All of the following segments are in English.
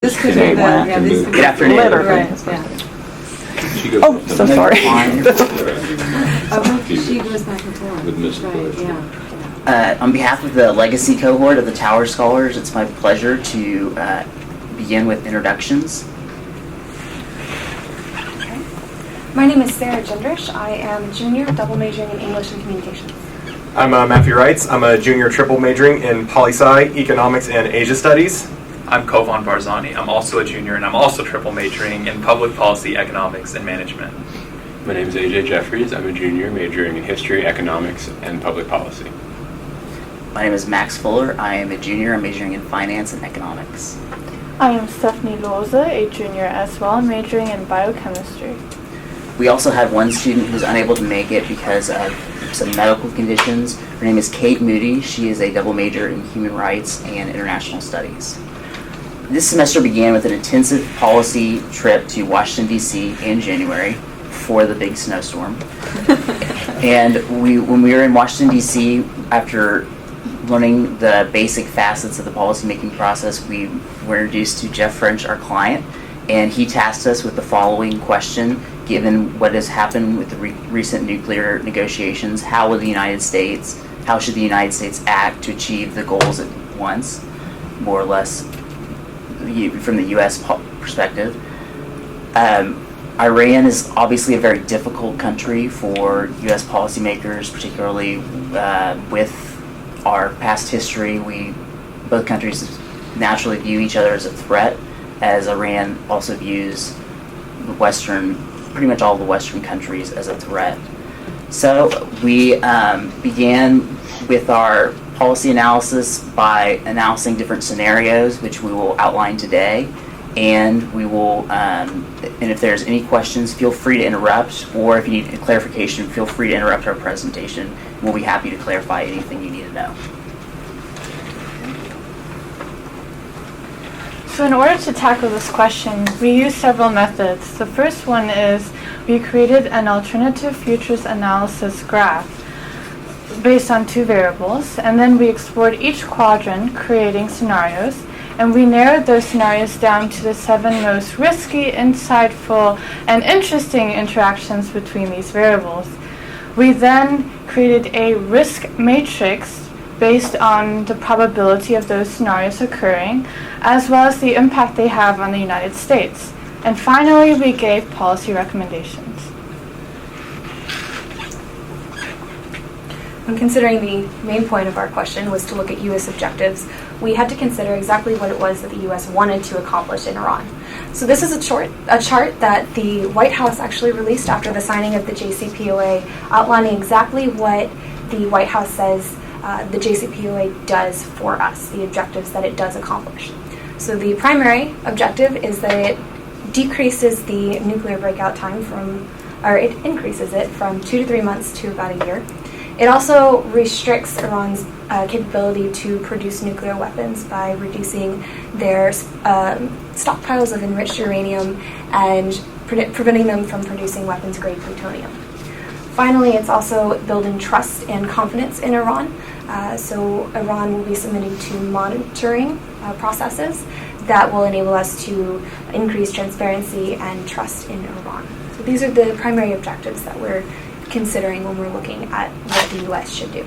This could be the, Good afternoon. Right, yeah. Oh, so sorry. She goes back and forth. With Ms. Right, Bush. yeah. On behalf of the Legacy cohort of the Tower Scholars, it's my pleasure to begin with introductions. My name is Sarah Gendrish. I am a junior double majoring in English and Communications. I'm Matthew Reitz. I'm a junior triple majoring in Poli-Sci, Economics, and Asia Studies. I'm Kovan Barzani. I'm also a junior, and I'm also triple majoring in Public Policy, Economics, and Management. My name is AJ Jeffries. I'm a junior majoring in History, Economics, and Public Policy. My name is Max Fuller. I am a junior. I'm majoring in Finance and Economics. I am Stephanie Loza, a junior as well, majoring in Biochemistry. We also have one student who's unable to make it because of some medical conditions. Her name is Kate Moody. She is a double major in Human Rights and International Studies. This semester began with an intensive policy trip to Washington, D.C. in January before the big snowstorm. And when we were in Washington, D.C., after learning the basic facets of the policymaking process, we were introduced to Jeff French, our client, and he tasked us with the following question: given what has happened with the recent nuclear negotiations, how should the United States act to achieve the goals at once, more or less, from the U.S. perspective? Iran is obviously a very difficult country for U.S. policymakers, particularly with our past history. Both countries naturally view each other as a threat, as Iran also views pretty much all the Western countries as a threat. So we began with our policy analysis by announcing different scenarios, which we will outline today. And we will, and if there's any questions, feel free to interrupt, or if you need clarification, feel free to interrupt our presentation. We'll be happy to clarify anything you need to know. So in order to tackle this question, we use several methods. The first one is we created an alternative futures analysis graph based on two variables, and then we explored each quadrant, creating scenarios, and we narrowed those scenarios down to the 7 most risky, insightful, and interesting interactions between these variables. We then created a risk matrix based on the probability of those scenarios occurring, as well as the impact they have on the United States. And finally, we gave policy recommendations. When considering the main point of our question was to look at U.S. objectives, we had to consider exactly what it was that the U.S. wanted to accomplish in Iran. So this is a chart that the White House actually released after the signing of the JCPOA, outlining exactly what the White House says the JCPOA does for us, the objectives that it does accomplish. So the primary objective is that it decreases the nuclear breakout time it increases it from 2 to 3 months to about a year. It also restricts Iran's capability to produce nuclear weapons by reducing their stockpiles of enriched uranium and preventing them from producing weapons-grade plutonium. Finally, it's also building trust and confidence in Iran. So Iran will be submitting to monitoring processes that will enable us to increase transparency and trust in Iran. So these are the primary objectives that we're considering when we're looking at what the U.S. should do.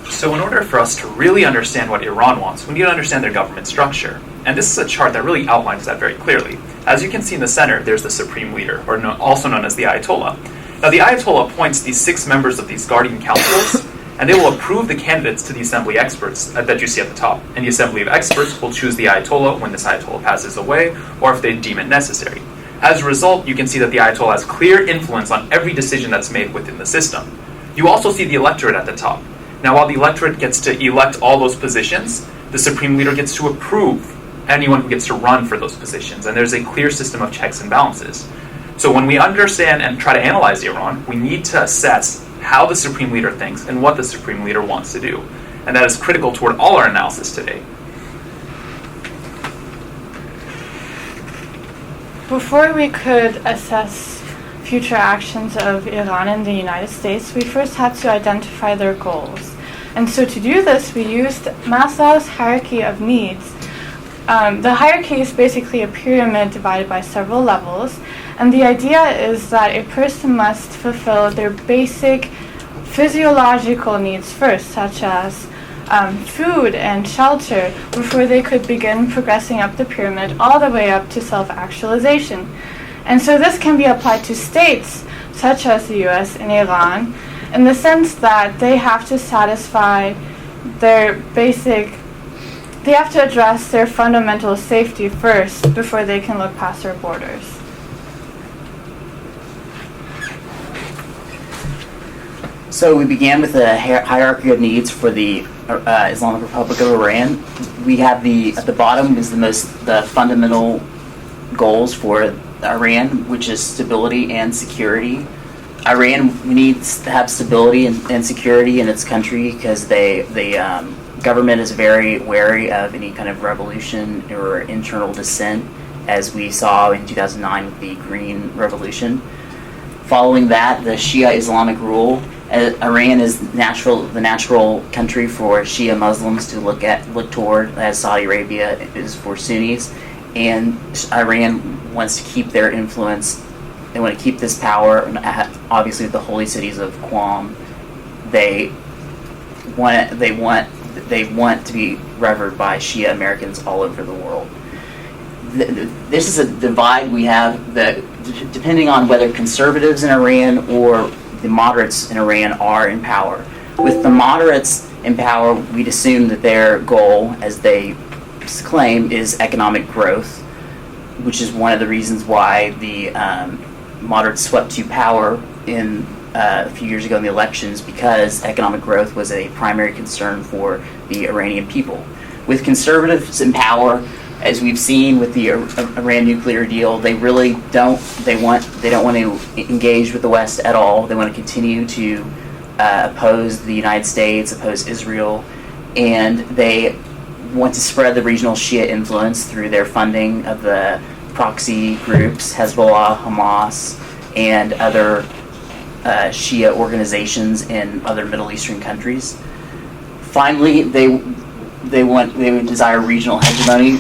So in order for us to really understand what Iran wants, we need to understand their government structure. And this is a chart that really outlines that very clearly. As you can see in the center, there's the supreme leader, or also known as the Ayatollah. Now, the Ayatollah appoints these 6 members of these guardian councils, and they will approve the candidates to the assembly experts that you see at the top. And the assembly of experts will choose the Ayatollah when this Ayatollah passes away, or if they deem it necessary. As a result, you can see that the Ayatollah has clear influence on every decision that's made within the system. You also see the electorate at the top. Now, while the electorate gets to elect all those positions, the supreme leader gets to approve anyone who gets to run for those positions, and there's a clear system of checks and balances. So when we understand and try to analyze Iran, we need to assess how the supreme leader thinks and what the supreme leader wants to do. And that is critical toward all our analysis today. Before we could assess future actions of Iran and the United States, we first had to identify their goals. And so to do this, we used Maslow's hierarchy of needs. The hierarchy is basically a pyramid divided by several levels, and the idea is that a person must fulfill their basic physiological needs first, such as food and shelter, before they could begin progressing up the pyramid all the way up to self-actualization. And so this can be applied to states, such as the US and Iran, in the sense that they have to satisfy their they have to address their fundamental safety first before they can look past their borders. So we began with a hierarchy of needs for the Islamic Republic of Iran. We have at the bottom is the fundamental goals for Iran, which is stability and security. Iran needs to have stability and security in its country because the government is very wary of any kind of revolution or internal dissent, as we saw in 2009 with the Green Revolution. Following that, the Shia Islamic rule. Iran is the natural country for Shia Muslims to look toward, as Saudi Arabia is for Sunnis, and Iran wants to keep their influence. They want to keep this power. Obviously, with the holy cities of Qom, they want to be revered by Shia Americans all over the world. This is a divide we have that, depending on whether conservatives in Iran or the moderates in Iran are in power. With the moderates in power, we'd assume that their goal, as they claim, is economic growth, which is one of the reasons why the moderates swept to power a few years ago in the elections, because economic growth was a primary concern for the Iranian people. With conservatives in power, as we've seen with the Iran nuclear deal, they really don't want to engage with the West at all. They want to continue to oppose the United States, oppose Israel, and they want to spread the regional Shia influence through their funding of the proxy groups, Hezbollah, Hamas, and other Shia organizations in other Middle Eastern countries. Finally, they desire regional hegemony.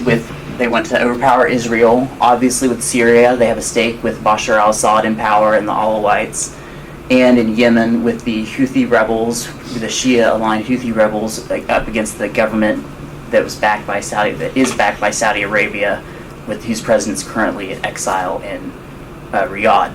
They want to overpower Israel. Obviously, with Syria, they have a stake with Bashar al-Assad in power and the Alawites, and in Yemen with the Houthi rebels, the Shia-aligned Houthi rebels, up against the government that is backed by Saudi Arabia, with whose president is currently in exile in Riyadh.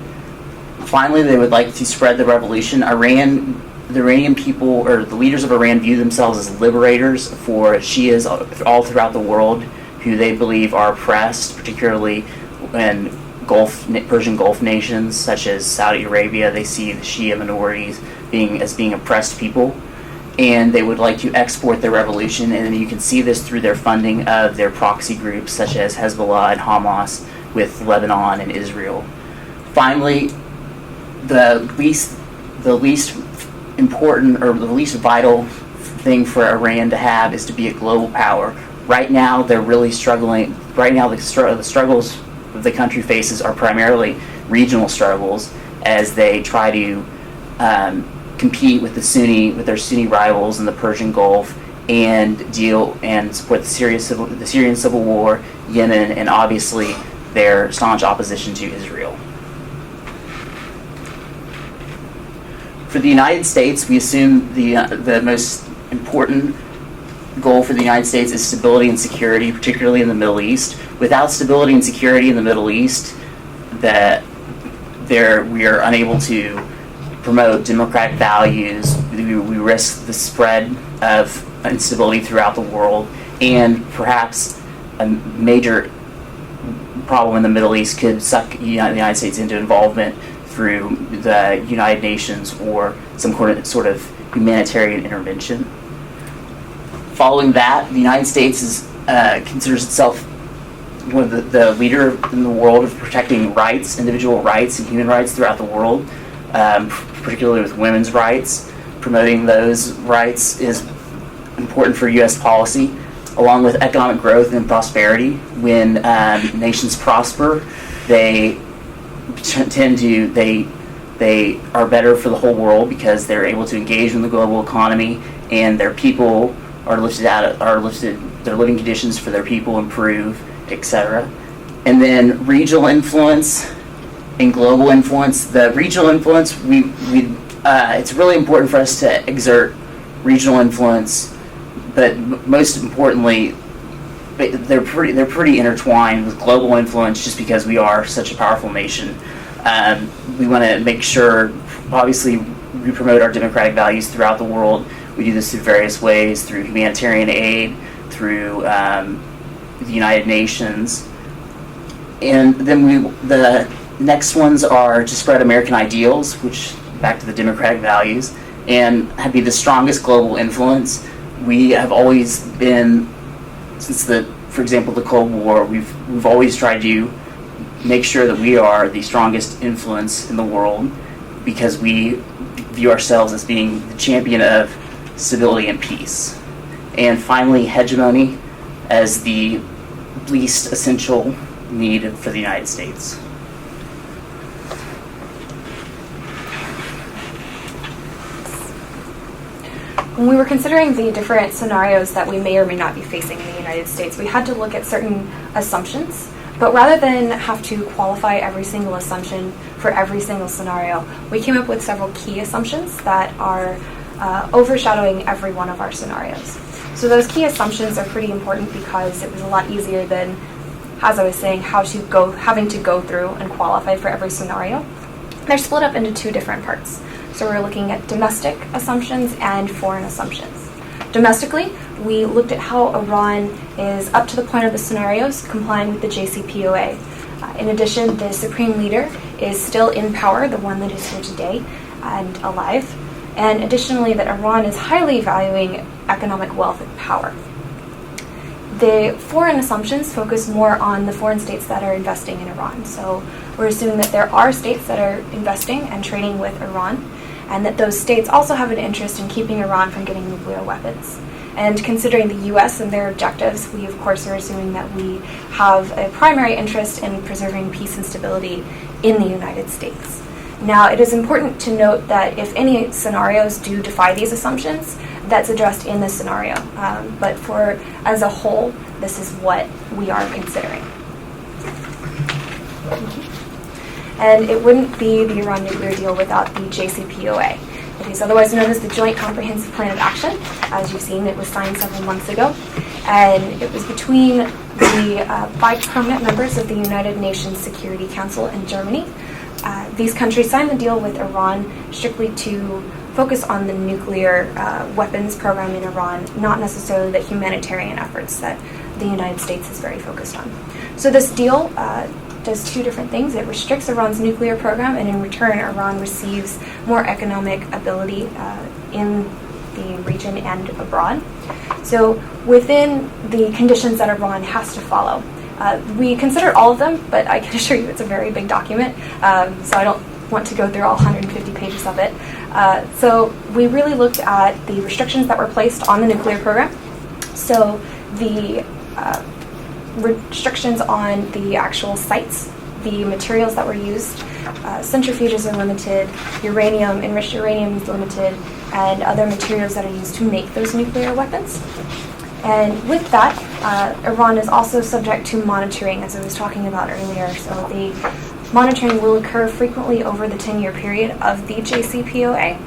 Finally, they would like to spread the revolution. The Iranian people, or the leaders of Iran, view themselves as liberators for Shias all throughout the world, who they believe are oppressed, particularly in Persian Gulf nations such as Saudi Arabia. They see the Shia minorities being oppressed people, and they would like to export their revolution. And you can see this through their funding of their proxy groups such as Hezbollah and Hamas with Lebanon and Israel. Finally, the least important or the least vital thing for Iran to have is to be a global power. Right now, they're really struggling. Right now, the struggles the country faces are primarily regional struggles, as they try to compete with their Sunni rivals in the Persian Gulf and support the Syrian civil war, Yemen, and obviously their staunch opposition to Israel. For the United States, we assume the most important goal for the United States is stability and security, particularly in the Middle East. Without stability and security in the Middle East, we are unable to promote democratic values. We risk the spread of instability throughout the world, and perhaps a major problem in the Middle East could suck the United States into involvement through the United Nations or some sort of humanitarian intervention. Following that, the United States considers itself one of the leader in the world of protecting rights, individual rights, and human rights throughout the world, particularly with women's rights. Promoting those rights is important for U.S. policy, along with economic growth and prosperity. When nations prosper, they are better for the whole world because they're able to engage in the global economy and their people are lifted, their living conditions for their people improve, etc. And then regional influence and global influence. The regional influence, it's really important for us to exert regional influence, but most importantly, they're pretty intertwined with global influence, just because we are such a powerful nation. We want to make sure, obviously, we promote our democratic values throughout the world. We do this through various ways, through humanitarian aid, through the United Nations. And then the next ones are to spread American ideals, which, back to the democratic values, and be the strongest global influence. We have always been, since for example, the Cold War, we've always tried to make sure that we are the strongest influence in the world, because we view ourselves as being the champion of stability and peace. And finally, hegemony as the least essential need for the United States. When we were considering the different scenarios that we may or may not be facing in the United States, we had to look at certain assumptions. But rather than have to qualify every single assumption for every single scenario, we came up with several key assumptions that are overshadowing every one of our scenarios. So those key assumptions are pretty important, because it was a lot easier than, as I was saying, having to go through and qualify for every scenario. They're split up into two different parts. So we're looking at domestic assumptions and foreign assumptions. Domestically, we looked at how Iran is, up to the point of the scenarios, complying with the JCPOA. In addition, the supreme leader is still in power, the one that is here today and alive. And additionally, that Iran is highly valuing economic wealth and power. The foreign assumptions focus more on the foreign states that are investing in Iran. So we're assuming that there are states that are investing and trading with Iran, and that those states also have an interest in keeping Iran from getting nuclear weapons. And considering the U.S. and their objectives, we of course are assuming that we have a primary interest in preserving peace and stability in the United States. Now, it is important to note that if any scenarios do defy these assumptions, that's addressed in the scenario. But as a whole, this is what we are considering. And it wouldn't be the Iran nuclear deal without the JCPOA. It is otherwise known as the Joint Comprehensive Plan of Action. As you've seen, it was signed several months ago. And it was between the 5 permanent members of the United Nations Security Council and Germany. These countries signed the deal with Iran strictly to focus on the nuclear weapons program in Iran, not necessarily the humanitarian efforts that the United States is very focused on. So this deal does two different things. It restricts Iran's nuclear program, and in return, Iran receives more economic ability in the region and abroad. So within the conditions that Iran has to follow, we considered all of them, but I can assure you it's a very big document, so I don't want to go through all 150 pages of it. So we really looked at the restrictions that were placed on the nuclear program. So the restrictions on the actual sites, the materials that were used, centrifuges are limited, enriched uranium is limited, and other materials that are used to make those nuclear weapons. And with that, Iran is also subject to monitoring, as I was talking about earlier. So the monitoring will occur frequently over the 10-year period of the JCPOA,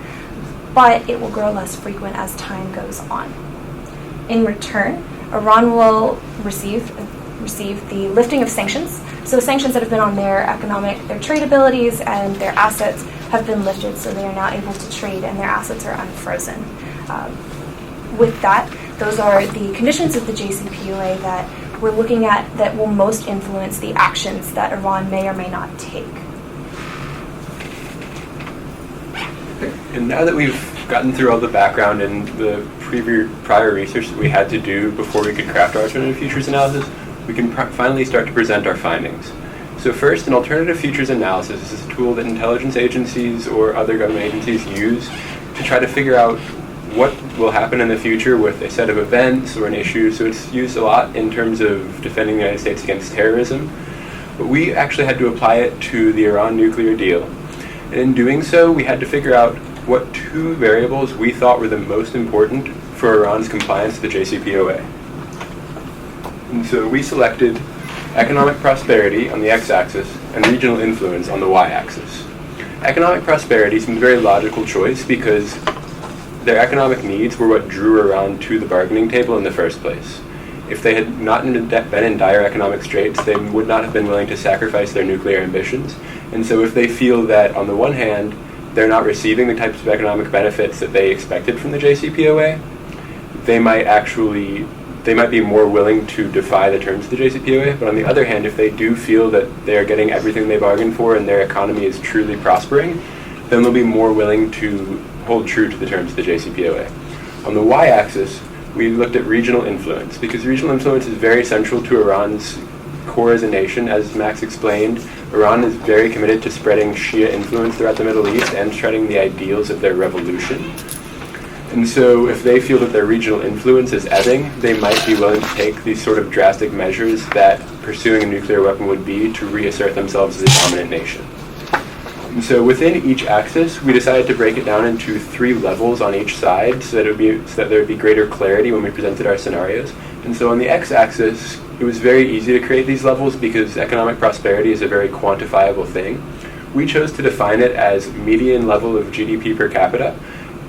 but it will grow less frequent as time goes on. In return, Iran will receive the lifting of sanctions. So sanctions that have been on their trade abilities and their assets have been lifted, so they are now able to trade and their assets are unfrozen. With that, those are the conditions of the JCPOA that we're looking at that will most influence the actions that Iran may or may not take. And now that we've gotten through all the background and the prior research that we had to do before we could craft our alternative futures analysis, we can finally start to present our findings. So first, an alternative futures analysis is a tool that intelligence agencies or other government agencies use to try to figure out what will happen in the future with a set of events or an issue. So it's used a lot in terms of defending the United States against terrorism. But we actually had to apply it to the Iran nuclear deal. And in doing so, we had to figure out what two variables we thought were the most important for Iran's compliance to the JCPOA. And so we selected economic prosperity on the x-axis and regional influence on the y-axis. Economic prosperity seemed a very logical choice because their economic needs were what drew Iran to the bargaining table in the first place. If they had not been in dire economic straits, they would not have been willing to sacrifice their nuclear ambitions. And so if they feel that, on the one hand, they're not receiving the types of economic benefits that they expected from the JCPOA, they might be more willing to defy the terms of the JCPOA. But on the other hand, if they do feel that they are getting everything they bargained for and their economy is truly prospering, then they'll be more willing to hold true to the terms of the JCPOA. On the y-axis, we looked at regional influence, because regional influence is very central to Iran's core as a nation. As Max explained, Iran is very committed to spreading Shia influence throughout the Middle East and spreading the ideals of their revolution. And so if they feel that their regional influence is ebbing, they might be willing to take these sort of drastic measures that pursuing a nuclear weapon would be to reassert themselves as a dominant nation. And so within each axis, we decided to break it down into 3 levels on each side so that there would be greater clarity when we presented our scenarios. And so on the x-axis, it was very easy to create these levels because economic prosperity is a very quantifiable thing. We chose to define it as median level of GDP per capita,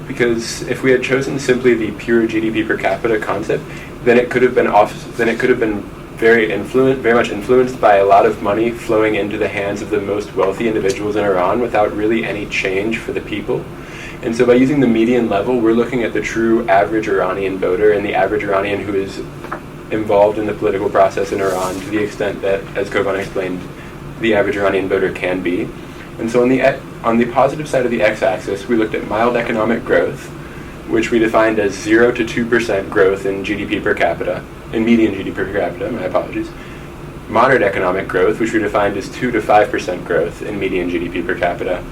because if we had chosen simply the pure GDP per capita concept, then it could have been very much influenced by a lot of money flowing into the hands of the most wealthy individuals in Iran without really any change for the people. And so by using the median level, we're looking at the true average Iranian voter and the average Iranian who is involved in the political process in Iran to the extent that, as Kovan explained, the average Iranian voter can be. And so on the positive side of the x-axis, we looked at mild economic growth, which we defined as 0 to 2% growth in GDP per capita, in median GDP per capita, my apologies. Moderate economic growth, which we defined as 2 to 5% growth in median GDP per capita,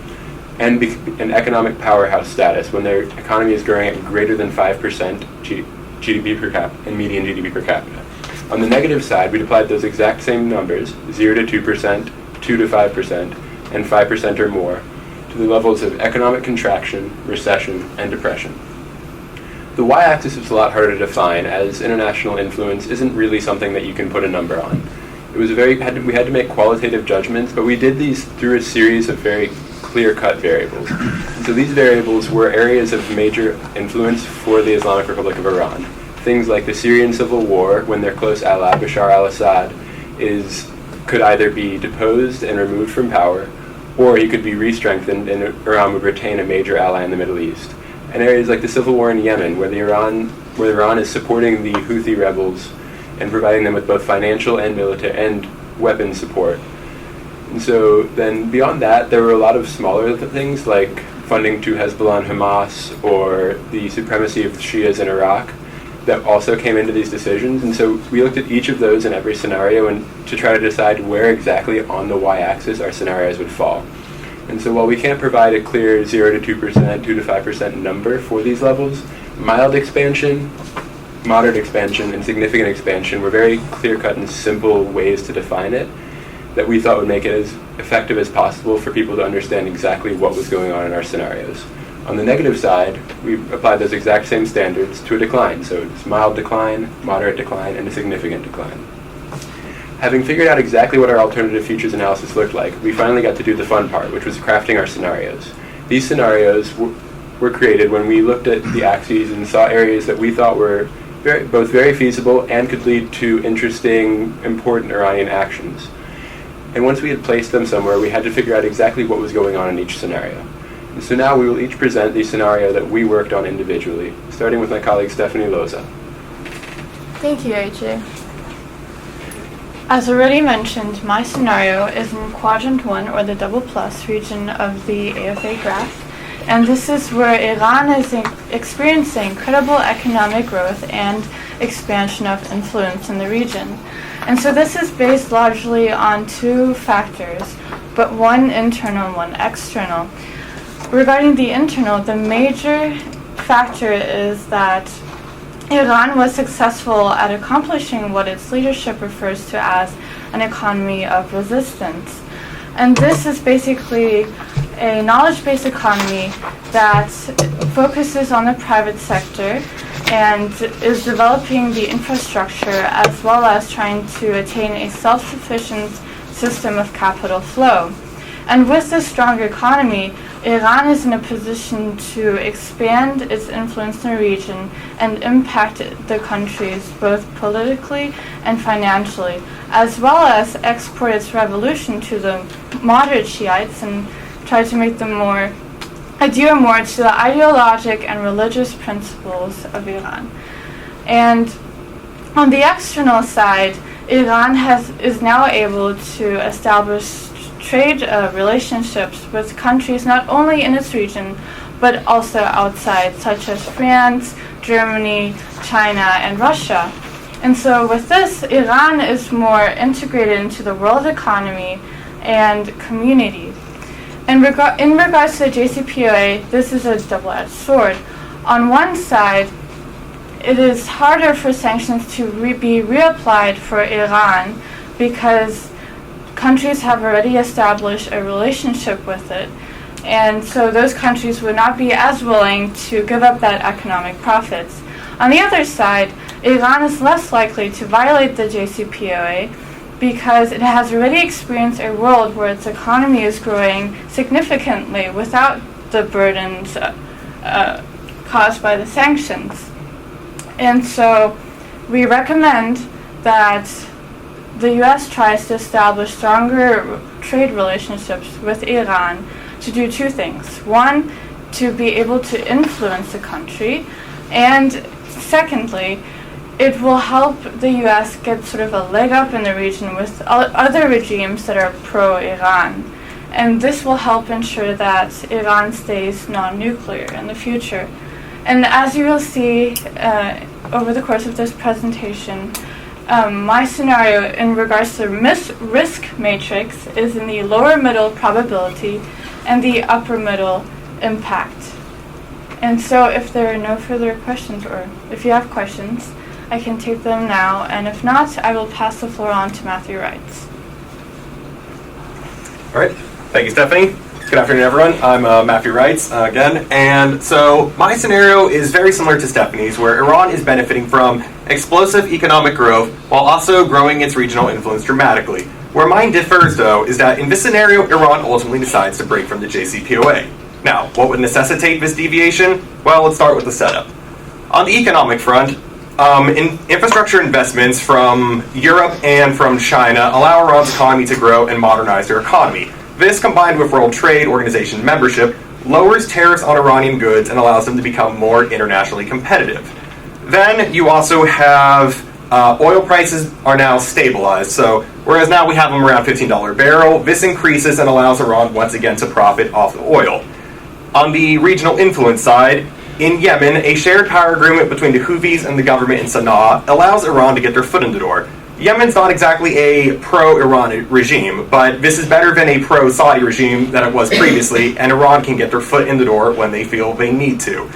and an economic powerhouse status when their economy is growing at greater than 5% GDP per capita, in median GDP per capita. On the negative side, we applied those exact same numbers, 0 to 2%, 2 to 5%, and 5% or more, to the levels of economic contraction, recession, and depression. The y-axis is a lot harder to define, as international influence isn't really something that you can put a number on. We had to make qualitative judgments, but we did these through a series of very clear-cut variables. And so these variables were areas of major influence for the Islamic Republic of Iran. Things like the Syrian civil war, when their close ally, Bashar al-Assad, could either be deposed and removed from power, or he could be re-strengthened and Iran would retain a major ally in the Middle East. And areas like the civil war in Yemen, where Iran is supporting the Houthi rebels and providing them with both financial and military and weapons support. And so then beyond that, there were a lot of smaller things like funding to Hezbollah and Hamas, or the supremacy of the Shias in Iraq, that also came into these decisions. And so we looked at each of those in every scenario and to try to decide where exactly on the y-axis our scenarios would fall. And so while we can't provide a clear 0 to 2%, 2 to 5% number for these levels, mild expansion, moderate expansion, and significant expansion were very clear-cut and simple ways to define it that we thought would make it as effective as possible for people to understand exactly what was going on in our scenarios. On the negative side, we applied those exact same standards to a decline. So it's mild decline, moderate decline, and a significant decline. Having figured out exactly what our alternative futures analysis looked like, we finally got to do the fun part, which was crafting our scenarios. These scenarios were created when we looked at the axes and saw areas that we thought were both very feasible and could lead to interesting, important Iranian actions. And once we had placed them somewhere, we had to figure out exactly what was going on in each scenario. And so now we will each present the scenario that we worked on individually, starting with my colleague Stephanie Loza. Thank you, AJ. As already mentioned, my scenario is in quadrant 1, or the double plus region of the AFA graph. And this is where Iran is experiencing incredible economic growth and expansion of influence in the region. And so this is based largely on 2 factors, but one internal and one external. Regarding the internal, the major factor is that Iran was successful at accomplishing what its leadership refers to as an economy of resistance. And this is basically a knowledge-based economy that focuses on the private sector and is developing the infrastructure as well as trying to attain a self-sufficient system of capital flow. And with this strong economy, Iran is in a position to expand its influence in the region and impact the countries both politically and financially, as well as export its revolution to the moderate Shiites and try to make them adhere more to the ideologic and religious principles of Iran. And on the external side, Iran is now able to establish trade relationships with countries not only in its region, but also outside, such as France, Germany, China, and Russia. And so with this, Iran is more integrated into the world economy and community. In regards to the JCPOA, this is a double-edged sword. On one side, it is harder for sanctions to be reapplied for Iran because countries have already established a relationship with it. And so those countries would not be as willing to give up that economic profits. On the other side, Iran is less likely to violate the JCPOA because it has already experienced a world where its economy is growing significantly without the burdens caused by the sanctions. And so we recommend that the U.S. tries to establish stronger trade relationships with Iran to do two things. One, to be able to influence the country, and secondly, it will help the U.S. get sort of a leg up in the region with other regimes that are pro-Iran. And this will help ensure that Iran stays non-nuclear in the future. And as you will see over the course of this presentation, my scenario in regards to risk matrix is in the lower middle probability and the upper middle impact. And so if there are no further questions, or if you have questions, I can take them now, and if not, I will pass the floor on to Matthew Wrights. All right. Thank you, Stephanie. Good afternoon, everyone. I'm Matthew Wrights again. And so my scenario is very similar to Stephanie's, where Iran is benefiting from explosive economic growth while also growing its regional influence dramatically. Where mine differs, though, is that in this scenario, Iran ultimately decides to break from the JCPOA. Now, what would necessitate this deviation? Well, let's start with the setup. On the economic front, infrastructure investments from Europe and from China allow Iran's economy to grow and modernize their economy. This, combined with World Trade Organization membership, lowers tariffs on Iranian goods and allows them to become more internationally competitive. Then you also have oil prices are now stabilized. So whereas now we have them around $15 a barrel, this increases and allows Iran once again to profit off the oil. On the regional influence side, in Yemen, a shared power agreement between the Houthis and the government in Sana'a allows Iran to get their foot in the door. Yemen's not exactly a pro-Iran regime, but this is better than a pro-Saudi regime that it was previously, and Iran can get their foot in the door when they feel they need to.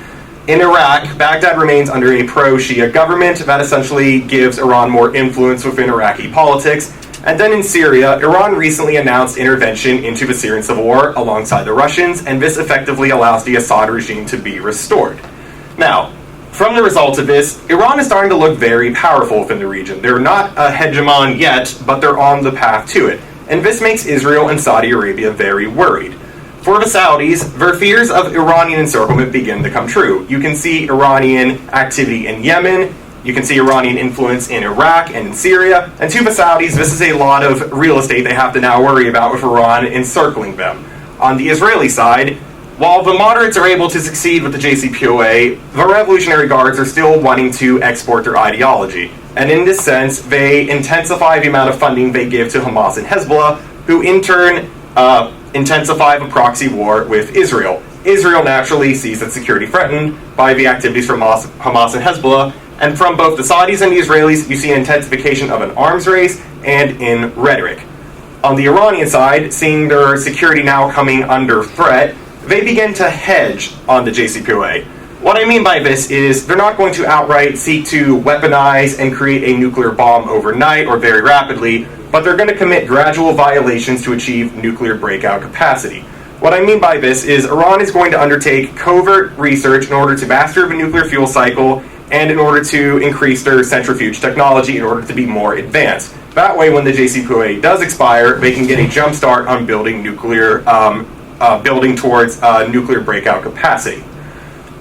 In Iraq, Baghdad remains under a pro-Shia government that essentially gives Iran more influence within Iraqi politics. And then in Syria, Iran recently announced intervention into the Syrian civil war alongside the Russians, and this effectively allows the Assad regime to be restored. Now, from the results of this, Iran is starting to look very powerful within the region. They're not a hegemon yet, but they're on the path to it. And this makes Israel and Saudi Arabia very worried. For the Saudis, their fears of Iranian encirclement begin to come true. You can see Iranian activity in Yemen, you can see Iranian influence in Iraq and in Syria, and to the Saudis, this is a lot of real estate they have to now worry about with Iran encircling them. On the Israeli side, while the moderates are able to succeed with the JCPOA, the Revolutionary Guards are still wanting to export their ideology. And in this sense, they intensify the amount of funding they give to Hamas and Hezbollah, who in turn intensify the proxy war with Israel. Israel naturally sees its security threatened by the activities from Hamas and Hezbollah, and from both the Saudis and the Israelis, you see an intensification of an arms race and in rhetoric. On the Iranian side, seeing their security now coming under threat, they begin to hedge on the JCPOA. What I mean by this is they're not going to outright seek to weaponize and create a nuclear bomb overnight or very rapidly, but they're going to commit gradual violations to achieve nuclear breakout capacity. What I mean by this is Iran is going to undertake covert research in order to master the nuclear fuel cycle and in order to increase their centrifuge technology in order to be more advanced. That way, when the JCPOA does expire, they can get a jump start on building towards nuclear breakout capacity.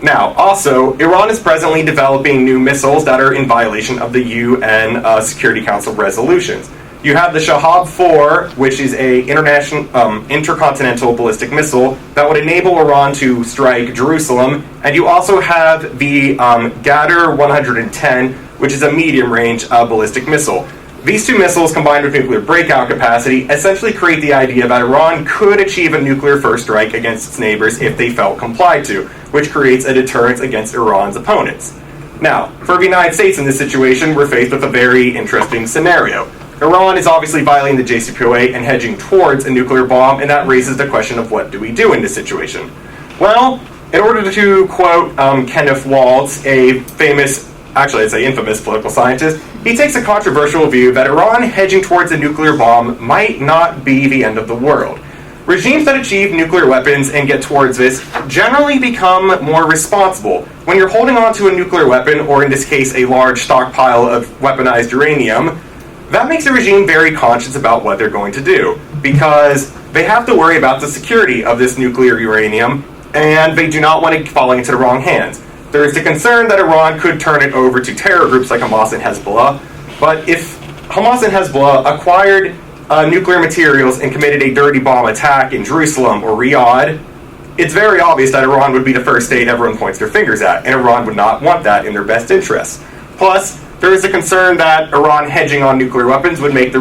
Now, also, Iran is presently developing new missiles that are in violation of the UN Security Council resolutions. You have the Shahab-4, which is a intercontinental ballistic missile that would enable Iran to strike Jerusalem, and you also have the Ghadr 110, which is a medium-range ballistic missile. These two missiles, combined with nuclear breakout capacity, essentially create the idea that Iran could achieve a nuclear first strike against its neighbors if they felt complied to, which creates a deterrence against Iran's opponents. Now, for the United States in this situation, we're faced with a very interesting scenario. Iran is obviously violating the JCPOA and hedging towards a nuclear bomb, and that raises the question of what do we do in this situation? Well, in order to quote Kenneth Waltz, a famous, actually I'd say infamous political scientist, he takes a controversial view that Iran hedging towards a nuclear bomb might not be the end of the world. Regimes that achieve nuclear weapons and get towards this generally become more responsible. When you're holding on to a nuclear weapon, or in this case a large stockpile of weaponized uranium, that makes the regime very conscious about what they're going to do, because they have to worry about the security of this nuclear uranium, and they do not want it falling into the wrong hands. There is the concern that Iran could turn it over to terror groups like Hamas and Hezbollah, but if Hamas and Hezbollah acquired nuclear materials and committed a dirty bomb attack in Jerusalem or Riyadh, it's very obvious that Iran would be the first state everyone points their fingers at, and Iran would not want that in their best interests. Plus, there is a concern that Iran hedging on nuclear weapons would make the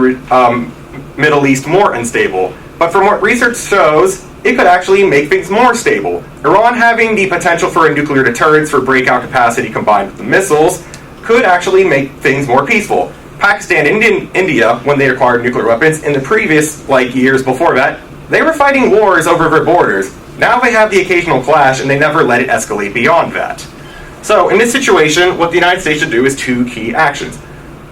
Middle East more unstable. But from what research shows, it could actually make things more stable. Iran having the potential for a nuclear deterrence for breakout capacity combined with the missiles could actually make things more peaceful. Pakistan and India, when they acquired nuclear weapons, in the previous years before that, they were fighting wars over their borders. Now they have the occasional clash, and they never let it escalate beyond that. So, in this situation, what the United States should do is two key actions.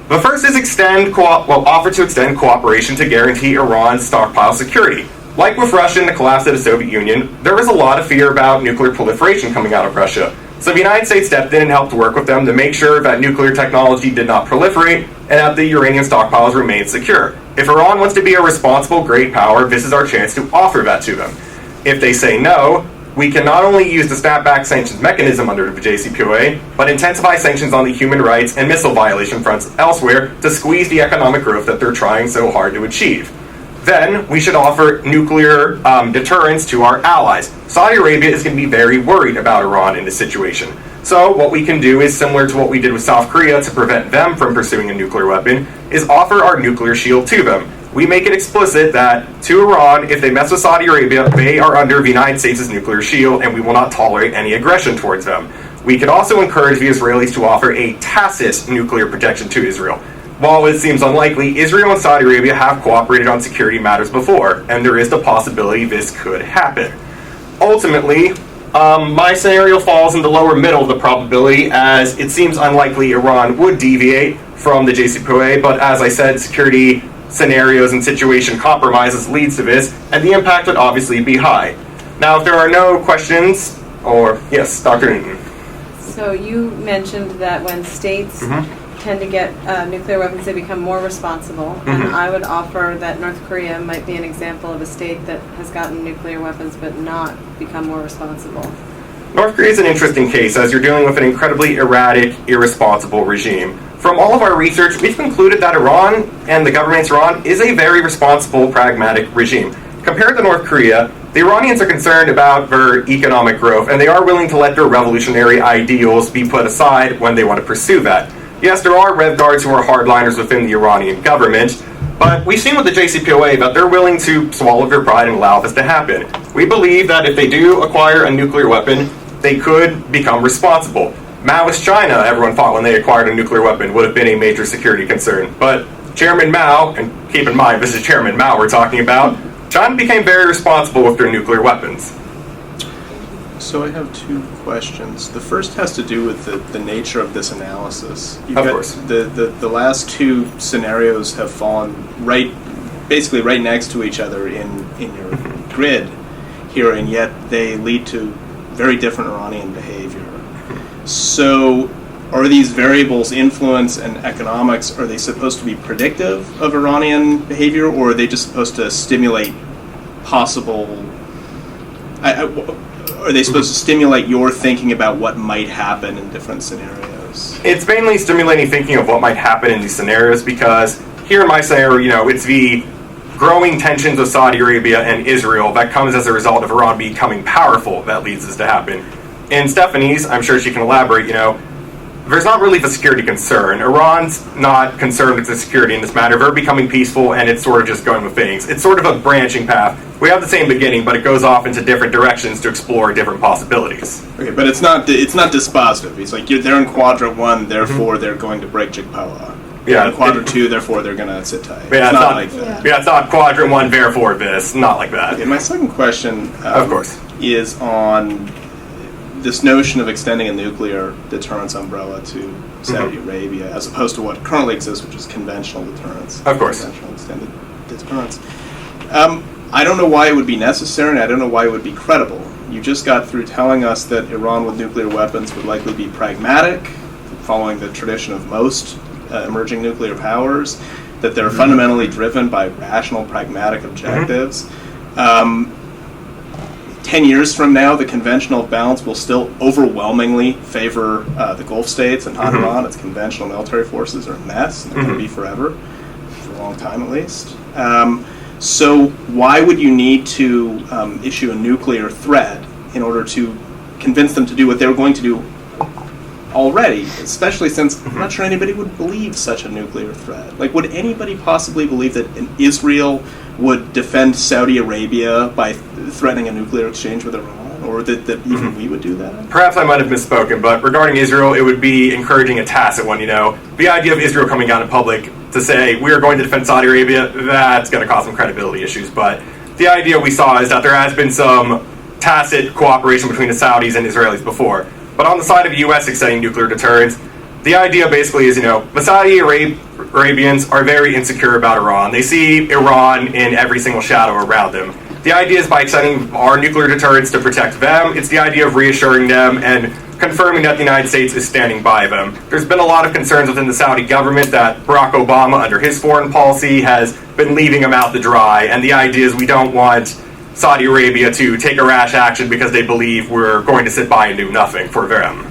The first is offer to extend cooperation to guarantee Iran's stockpile security. Like with Russia and the collapse of the Soviet Union, there was a lot of fear about nuclear proliferation coming out of Russia. So the United States stepped in and helped work with them to make sure that nuclear technology did not proliferate and that the uranium stockpiles remained secure. If Iran wants to be a responsible great power, this is our chance to offer that to them. If they say no, we can not only use the snapback sanctions mechanism under the JCPOA, but intensify sanctions on the human rights and missile violation fronts elsewhere to squeeze the economic growth that they're trying so hard to achieve. Then, we should offer nuclear deterrence to our allies. Saudi Arabia is going to be very worried about Iran in this situation. So, what we can do is similar to what we did with South Korea to prevent them from pursuing a nuclear weapon, is offer our nuclear shield to them. We make it explicit that to Iran, if they mess with Saudi Arabia, they are under the United States' nuclear shield, and we will not tolerate any aggression towards them. We could also encourage the Israelis to offer a tacit nuclear protection to Israel. While it seems unlikely, Israel and Saudi Arabia have cooperated on security matters before, and there is the possibility this could happen. Ultimately, my scenario falls in the lower middle of the probability, as it seems unlikely Iran would deviate from the JCPOA, but as I said, security scenarios and situation compromises leads to this, and the impact would obviously be high. Now, if there are no questions, or yes, Dr. Newton. So you mentioned that when states tend to get nuclear weapons, they become more responsible. And I would offer that North Korea might be an example of a state that has gotten nuclear weapons but not become more responsible. North Korea is an interesting case, as you're dealing with an incredibly erratic, irresponsible regime. From all of our research, we've concluded that Iran and the government of Iran is a very responsible, pragmatic regime. Compared to North Korea, the Iranians are concerned about their economic growth, and they are willing to let their revolutionary ideals be put aside when they want to pursue that. Yes, there are Red Guards who are hardliners within the Iranian government, but we've seen with the JCPOA that they're willing to swallow their pride and allow this to happen. We believe that if they do acquire a nuclear weapon, they could become responsible. Maoist China, everyone thought when they acquired a nuclear weapon, would have been a major security concern. But Chairman Mao, and keep in mind this is Chairman Mao we're talking about, China became very responsible with their nuclear weapons. So I have two questions. The first has to do with the nature of this analysis. Of course. The last two scenarios have fallen basically right next to each other in your grid. here, and yet they lead to very different Iranian behavior. So are these variables, influence and economics, are they supposed to be predictive of Iranian behavior, or are they just supposed to stimulate possible... are they supposed to stimulate your thinking about what might happen in different scenarios? It's mainly stimulating thinking of what might happen in these scenarios, because here in my scenario, it's the growing tensions of Saudi Arabia and Israel that comes as a result of Iran becoming powerful that leads this to happen. In Stephanie's, I'm sure she can elaborate, there's not really the security concern. Iran's not concerned with the security in this matter. They're becoming peaceful, and it's sort of just going with things. It's sort of a branching path. We have the same beginning, but it goes off into different directions to explore different possibilities. Okay, but it's not dispositive. It's like they're in Quadrant 1, therefore they're going to break Jigpala. Yeah, in Quadrant 2, therefore they're going to sit tight. Yeah, it's not like that. Yeah, it's not Quadrant 1, therefore this. Not like that. Okay, my second question of course, is on this notion of extending a nuclear deterrence umbrella to Saudi Arabia, as opposed to what currently exists, which is conventional deterrence. Of course. Conventional extended deterrence. I don't know why it would be necessary, and I don't know why it would be credible. You just got through telling us that Iran with nuclear weapons would likely be pragmatic, following the tradition of most emerging nuclear powers, that they're fundamentally driven by rational, pragmatic objectives. 10 years from now, the conventional balance will still overwhelmingly favor the Gulf states and not Iran. Its conventional military forces are a mess, and they're going to be forever, for a long time at least. So why would you need to issue a nuclear threat in order to convince them to do what they were going to do already, especially since I'm not sure anybody would believe such a nuclear threat? Like, would anybody possibly believe that Israel would defend Saudi Arabia by threatening a nuclear exchange with Iran, or that even we would do that? Perhaps I might have misspoken, but regarding Israel, it would be encouraging a tacit one, The idea of Israel coming out in public to say, we are going to defend Saudi Arabia, that's going to cause some credibility issues. But the idea we saw is that there has been some tacit cooperation between the Saudis and Israelis before. But on the side of the U.S. extending nuclear deterrence, the idea basically is, the Saudi Arabians are very insecure about Iran. They see Iran in every single shadow around them. The idea is by extending our nuclear deterrence to protect them, it's the idea of reassuring them and confirming that the United States is standing by them. There's been a lot of concerns within the Saudi government that Barack Obama, under his foreign policy, has been leaving them out to dry, and the idea is we don't want Saudi Arabia to take a rash action because they believe we're going to sit by and do nothing for them.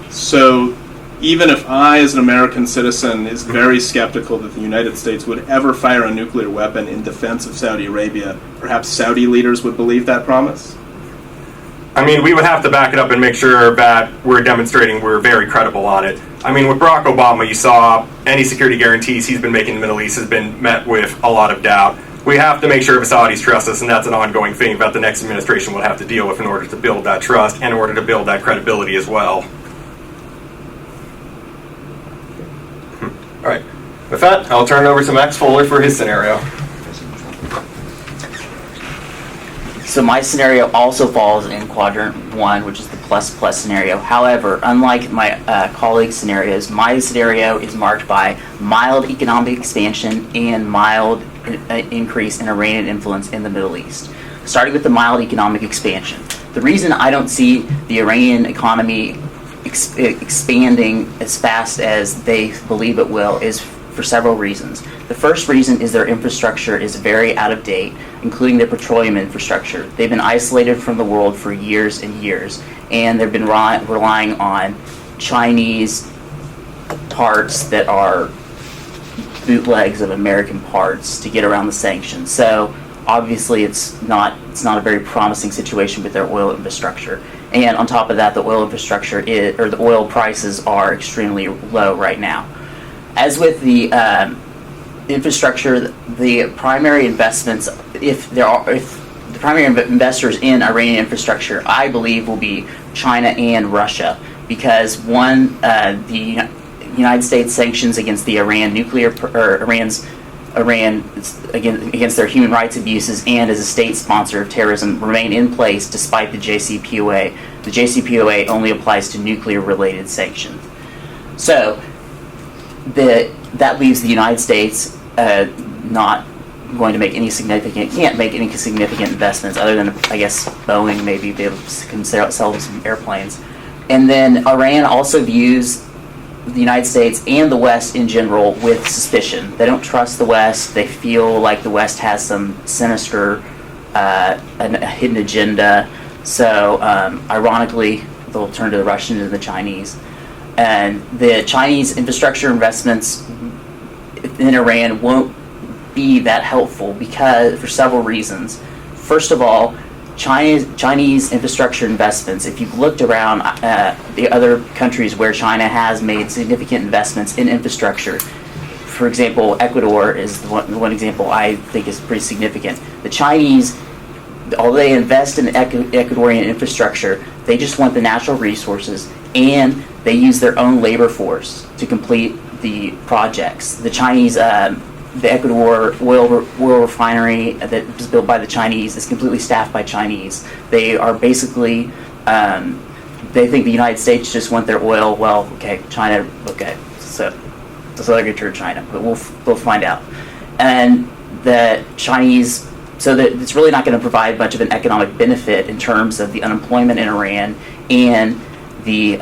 So even if I, as an American citizen, is very skeptical that the United States would ever fire a nuclear weapon in defense of Saudi Arabia, perhaps Saudi leaders would believe that promise? I mean, we would have to back it up and make sure that we're demonstrating we're very credible on it. I mean, with Barack Obama, you saw any security guarantees he's been making in the Middle East has been met with a lot of doubt. We have to make sure the Saudis trust us, and that's an ongoing thing that the next administration will have to deal with in order to build that trust and in order to build that credibility as well. All right. With that, I'll turn it over to Max Fuller for his scenario. So my scenario also falls in Quadrant 1, which is the plus scenario. However, unlike my colleagues' scenarios, my scenario is marked by mild economic expansion and mild increase in Iranian influence in the Middle East. Starting with the mild economic expansion. The reason I don't see the Iranian economy expanding as fast as they believe it will is for several reasons. The first reason is their infrastructure is very out of date, including their petroleum infrastructure. They've been isolated from the world for years and years, and they've been relying on Chinese parts that are bootlegs of American parts to get around the sanctions. So obviously it's not a very promising situation with their oil infrastructure. And on top of that, the oil infrastructure the oil prices are extremely low right now. As with the infrastructure, the primary investments, if the primary investors in Iranian infrastructure, I believe, will be China and Russia, because one, the United States sanctions against the Iran against their human rights abuses and as a state sponsor of terrorism remain in place despite the JCPOA. The JCPOA only applies to nuclear-related sanctions. So that leaves the United States not going to make any significant, can't make any significant investments other than, I guess, Boeing maybe be able to sell some airplanes. And then Iran also views the United States and the West in general with suspicion. They don't trust the West. They feel like the West has some sinister, a hidden agenda. So, ironically, they'll turn to the Russians and the Chinese. And the Chinese infrastructure investments in Iran won't be that helpful because for several reasons. First of all, Chinese infrastructure investments, if you've looked around the other countries where China has made significant investments in infrastructure, for example, Ecuador is the one example I think is pretty significant. The Chinese, although they invest in Ecuadorian infrastructure, they just want the natural resources, and they use their own labor force to complete the projects. The Chinese, the Ecuador oil refinery that was built by the Chinese is completely staffed by Chinese. They are basically, they think the United States just want their oil. Well, okay, China, okay, so they're going to turn to China, but we'll find out. And the Chinese, so that it's really not going to provide much of an economic benefit in terms of the unemployment in Iran and the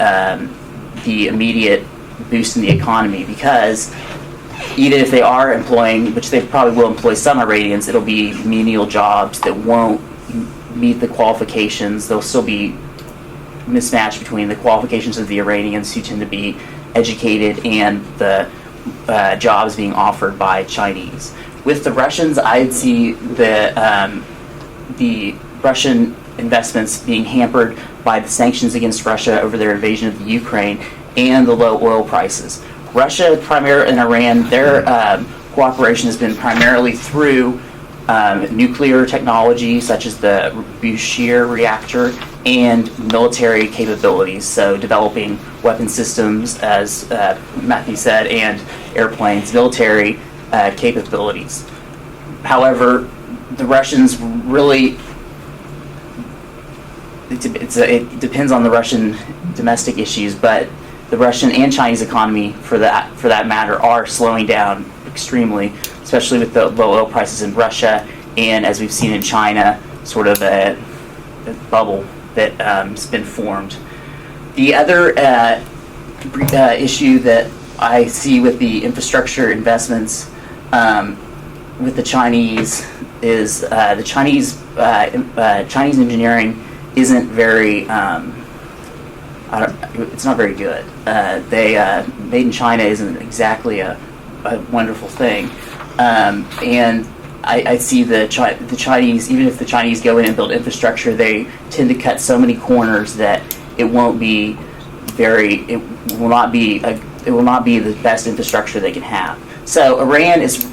immediate boost in the economy, because even if they are employing, which they probably will employ some Iranians, it'll be menial jobs that won't meet the qualifications. There'll still be mismatch between the qualifications of the Iranians, who tend to be educated, and the jobs being offered by Chinese. With the Russians, I'd see the Russian investments being hampered by the sanctions against Russia over their invasion of the Ukraine and the low oil prices. Russia, primarily, and Iran, their cooperation has been primarily through nuclear technology, such as the Bushehr reactor, and military capabilities, so developing weapon systems, as Matthew said, and airplanes, military capabilities. However, the Russians really, it depends on the Russian domestic issues, but the Russian and Chinese economy, for that matter, are slowing down extremely, especially with the low oil prices in Russia, and as we've seen in China, sort of a bubble that has been formed. The other issue that I see with the infrastructure investments with the Chinese is the Chinese engineering isn't very. It's not very good. Made in China isn't exactly a wonderful thing, and I see the Chinese. Even if the Chinese go in and build infrastructure, they tend to cut so many corners that it won't be very. It will not be the best infrastructure they can have. So Iran is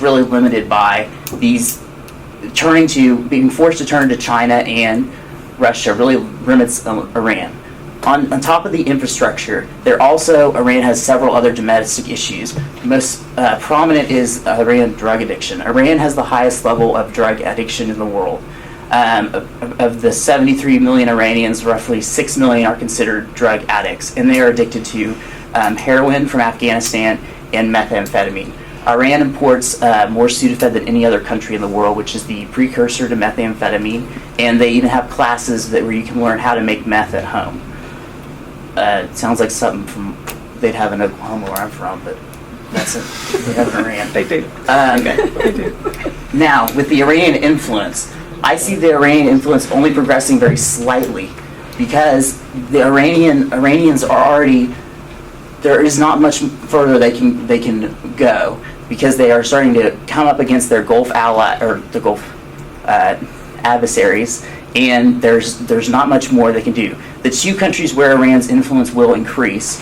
really limited by these being forced to turn to China and Russia. Really limits Iran. On top of the infrastructure, Iran has several other domestic issues. The most prominent is Iran drug addiction. Iran has the highest level of drug addiction in the world. Of the 73 million Iranians, roughly 6 million are considered drug addicts, and they are addicted to heroin from Afghanistan and methamphetamine. Iran imports more Sudafed than any other country in the world, which is the precursor to methamphetamine, and they even have classes where you can learn how to make meth at home. It sounds like something they'd have in Oklahoma, where I'm from, but that's it. They have in Iran. They do. They do. Now, with the Iranian influence, I see the Iranian influence only progressing very slightly, because the Iranians are already. There is not much further they can go, because they are starting to come up against their Gulf adversaries, and there's not much more they can do. The two countries where Iran's influence will increase,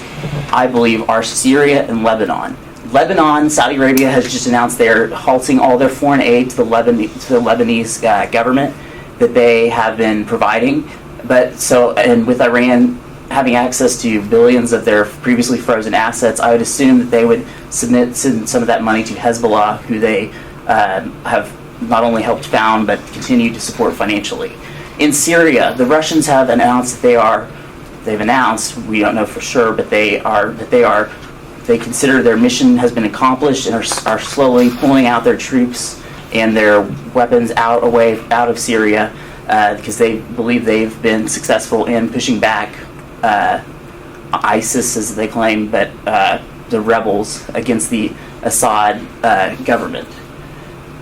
I believe, are Syria and Lebanon. Lebanon, Saudi Arabia has just announced they're halting all their foreign aid to the Lebanese government that they have been providing. And with Iran having access to billions of their previously frozen assets, I would assume that they would send some of that money to Hezbollah, who they have not only helped found but continue to support financially. In Syria, the Russians have announced we don't know for sure, but they are they consider their mission has been accomplished and are slowly pulling out their troops and their weapons out of Syria because they believe they've been successful in pushing back ISIS, as they claim, but the rebels against the Assad government.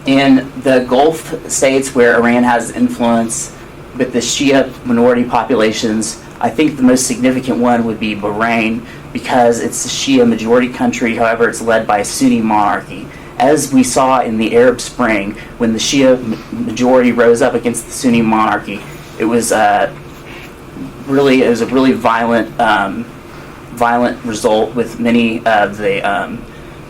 In the Gulf states where Iran has influence with the Shia minority populations, I think the most significant one would be Bahrain, because it's a Shia majority country. However, it's led by a Sunni monarchy. As we saw in the Arab Spring, when the Shia majority rose up against the Sunni monarchy, it was a really violent result, with many of the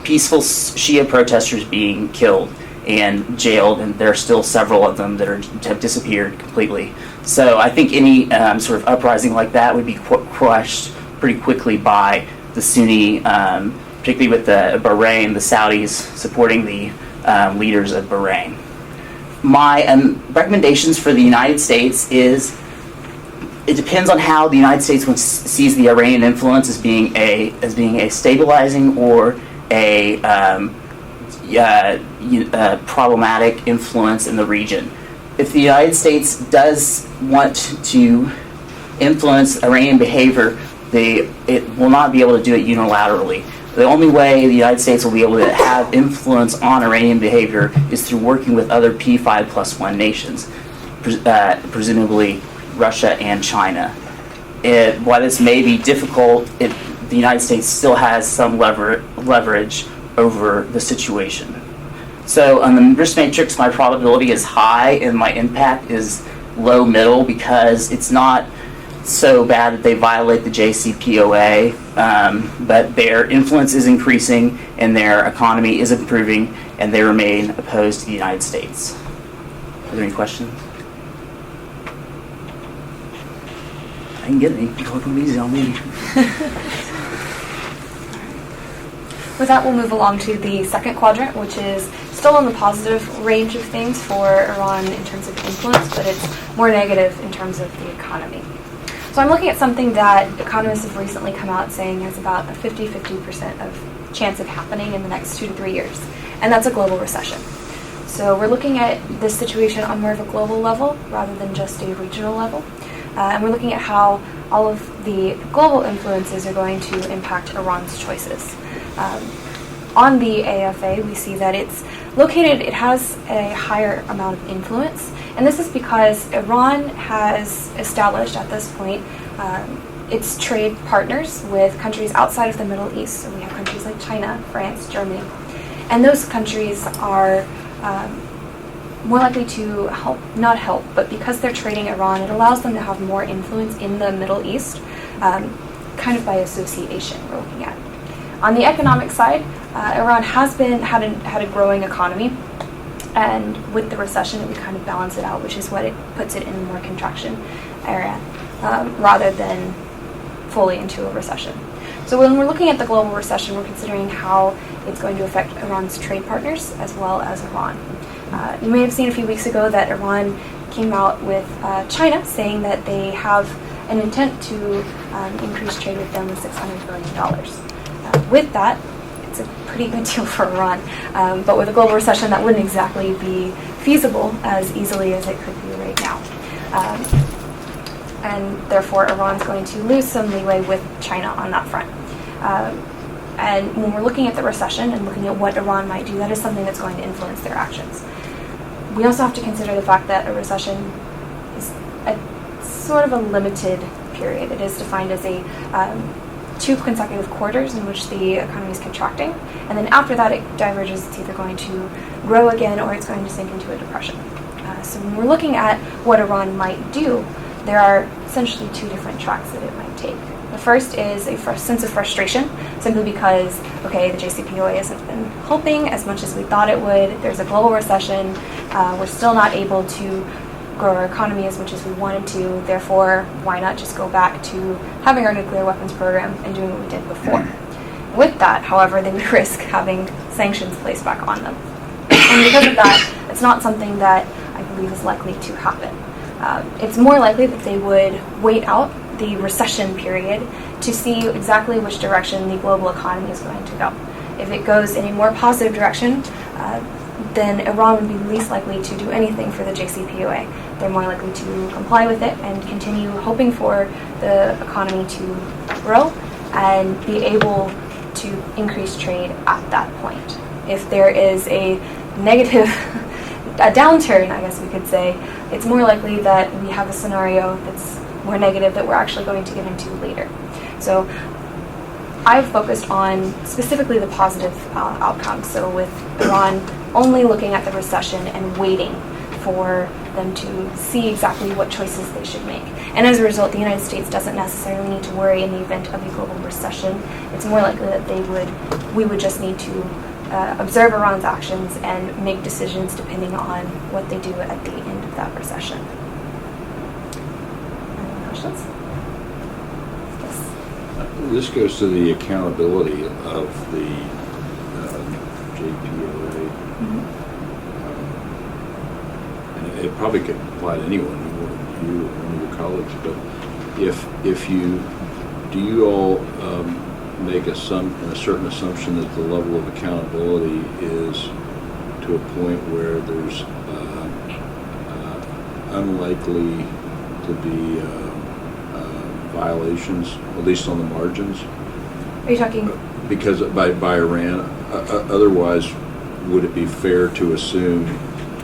peaceful Shia protesters being killed and jailed, and there are still several of them that have disappeared completely. So I think any sort of uprising like that would be crushed pretty quickly by the Sunni, particularly with the Bahrain, the Saudis supporting the leaders of Bahrain. My recommendations for the United States is, it depends on how the United States sees the Iranian influence as being a stabilizing or a problematic influence in the region. If the United States does want to influence Iranian behavior, it will not be able to do it unilaterally. The only way the United States will be able to have influence on Iranian behavior is through working with other P5+1 nations, presumably Russia and China. While this may be difficult, the United States still has some leverage over the situation. So on the risk matrix, my probability is high and my impact is low middle, because it's not so bad that they violate the JCPOA, but their influence is increasing and their economy is improving, and they remain opposed to the United States. Are there any questions? I can get any. Go easy on me. With that, we'll move along to the second quadrant, which is still in the positive range of things for Iran in terms of influence, but it's more negative in terms of the economy. So I'm looking at something that economists have recently come out saying has about a 50% of chance of happening in the next 2 to 3 years, and that's a global recession. So we're looking at this situation on more of a global level rather than just a regional level, and we're looking at how all of the global influences are going to impact Iran's choices. On the AFA, we see that it has a higher amount of influence, and this is because Iran has established at this point its trade partners with countries outside of the Middle East. So we have countries like China, France, Germany, and those countries are more likely to not help, but because they're trading Iran, it allows them to have more influence in the Middle East, kind of by association we're looking at. On the economic side, Iran has had a growing economy, and with the recession, it would kind of balance it out, which is what it puts it in a more contraction area, rather than fully into a recession. So when we're looking at the global recession, we're considering how it's going to affect Iran's trade partners as well as Iran. You may have seen a few weeks ago that Iran came out with China saying that they have an intent to increase trade with them with $600 billion. With that, it's a pretty good deal for Iran, but with a global recession, that wouldn't exactly be feasible as easily as it could be right now. And therefore, Iran's going to lose some leeway with China on that front. And when we're looking at the recession and looking at what Iran might do, that is something that's going to influence their actions. We also have to consider the fact that a recession is a sort of a limited period. It is defined as a 2 consecutive quarters in which the economy is contracting, and then after that it diverges. It's either going to grow again or it's going to sink into a depression. So when we're looking at what Iran might do, there are essentially 2 different tracks that it might take. The first is a sense of frustration, simply because, okay, the JCPOA hasn't been helping as much as we thought it would. There's a global recession. We're still not able to grow our economy as much as we wanted to. Therefore, why not just go back to having our nuclear weapons program and doing what we did before? With that, however, they would risk having sanctions placed back on them. And because of that, it's not something that I believe is likely to happen. It's more likely that they would wait out the recession period to see exactly which direction the global economy is going to go. If it goes in a more positive direction, then Iran would be least likely to do anything for the JCPOA. They're more likely to comply with it and continue hoping for the economy to grow and be able to increase trade at that point. If there is a negative, a downturn, I guess we could say, it's more likely that we have a scenario that's more negative that we're actually going to get into later. So I've focused on specifically the positive outcomes. So with Iran only looking at the recession and waiting for them to see exactly what choices they should make. And as a result, the United States doesn't necessarily need to worry in the event of a global recession. It's more likely that we would just need to observe Iran's actions and make decisions depending on what they do at the end of that recession. Any questions? Yes. This goes to the accountability of the JPOA. Mm-hmm. And it probably could apply to anyone, you or one of your colleagues, but do you all make a certain assumption that the level of accountability is to a point where there's unlikely to be violations, at least on the margins? Are you talking? Because by Iran, otherwise, would it be fair to assume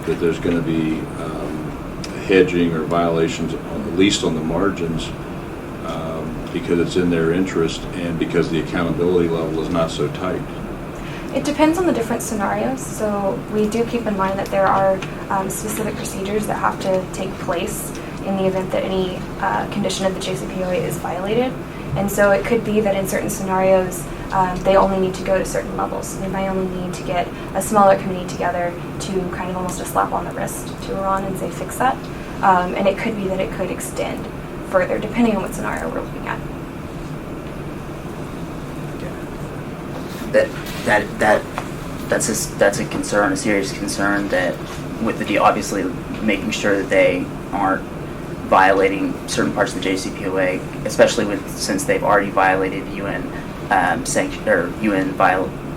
that there's going to be hedging or violations, at least on the margins, because it's in their interest and because the accountability level is not so tight? It depends on the different scenarios. So we do keep in mind that there are specific procedures that have to take place in the event that any condition of the JCPOA is violated. And so it could be that in certain scenarios, they only need to go to certain levels. They might only need to get a smaller committee together to kind of almost a slap on the wrist to Iran and say, fix that. And it could be that it could extend further, depending on what scenario we're looking at. That's a concern, a serious concern, that with the deal, obviously making sure that they aren't violating certain parts of the JCPOA, especially since they've already violated UN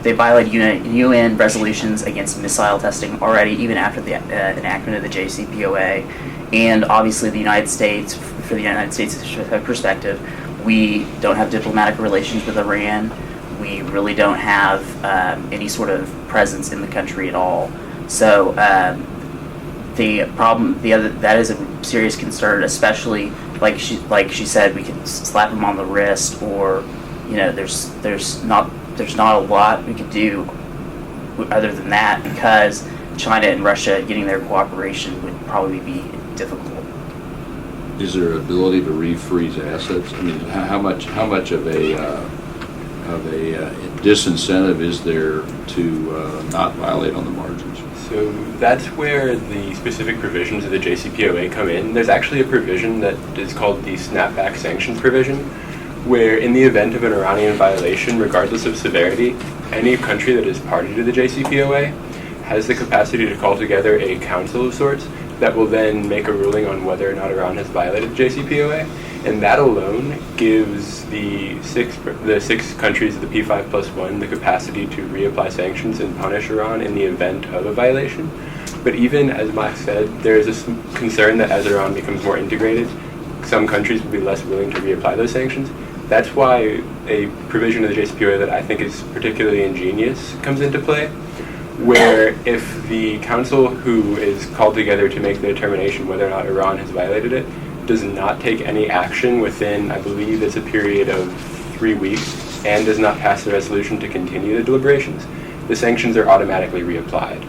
they violated UN resolutions against missile testing already, even after the enactment of the JCPOA. And obviously, the United States, for the United States' perspective, we don't have diplomatic relations with Iran. We really don't have any sort of presence in the country at all. So that is a serious concern, especially like she said, we can slap them on the wrist, or there's not a lot we could do other than that, because China and Russia getting their cooperation would probably be difficult. Is there ability to refreeze assets? I mean, how much of a disincentive is there to not violate on the margins? So that's where the specific provisions of the JCPOA come in. There's actually a provision that is called the snapback sanctions provision, where in the event of an Iranian violation, regardless of severity, any country that is party to the JCPOA has the capacity to call together a council of sorts that will then make a ruling on whether or not Iran has violated the JCPOA. And that alone gives the six countries of the P5+1 the capacity to reapply sanctions and punish Iran in the event of a violation. But even, as Max said, there is a concern that as Iran becomes more integrated, some countries will be less willing to reapply those sanctions. That's why a provision of the JCPOA that I think is particularly ingenious comes into play, where if the council who is called together to make the determination whether or not Iran has violated it does not take any action within, I believe it's a period of 3 weeks, and does not pass a resolution to continue the deliberations, the sanctions are automatically reapplied.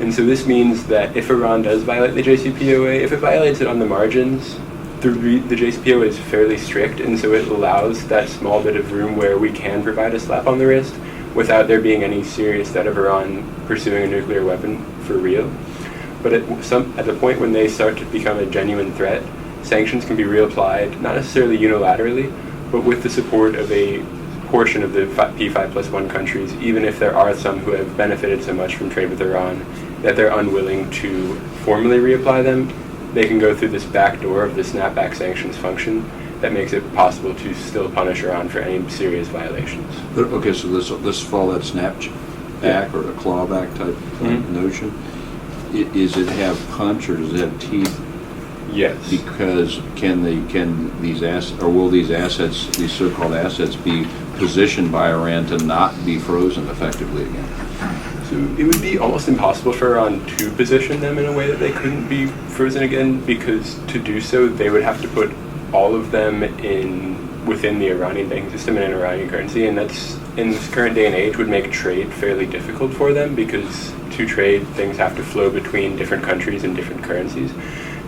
And so this means that if Iran does violate the JCPOA, if it violates it on the margins, the JCPOA is fairly strict, and so it allows that small bit of room where we can provide a slap on the wrist without there being any serious threat of Iran pursuing a nuclear weapon for real. But at the point when they start to become a genuine threat, sanctions can be reapplied, not necessarily unilaterally, but with the support of a portion of the P5+1 countries, even if there are some who have benefited so much from trade with Iran that they're unwilling to formally reapply them. They can go through this back door of the snapback sanctions function that makes it possible to still punish Iran for any serious violations. Okay, so let's follow that snapback or the clawback type notion. Is it have punch or does it have teeth? Yes. Because will these assets, these so-called assets, be positioned by Iran to not be frozen effectively again? So it would be almost impossible for Iran to position them in a way that they couldn't be frozen again, because to do so they would have to put all of them within the Iranian banking system and in Iranian currency, and that's, in this current day and age, would make trade fairly difficult for them, because to trade things have to flow between different countries and different currencies.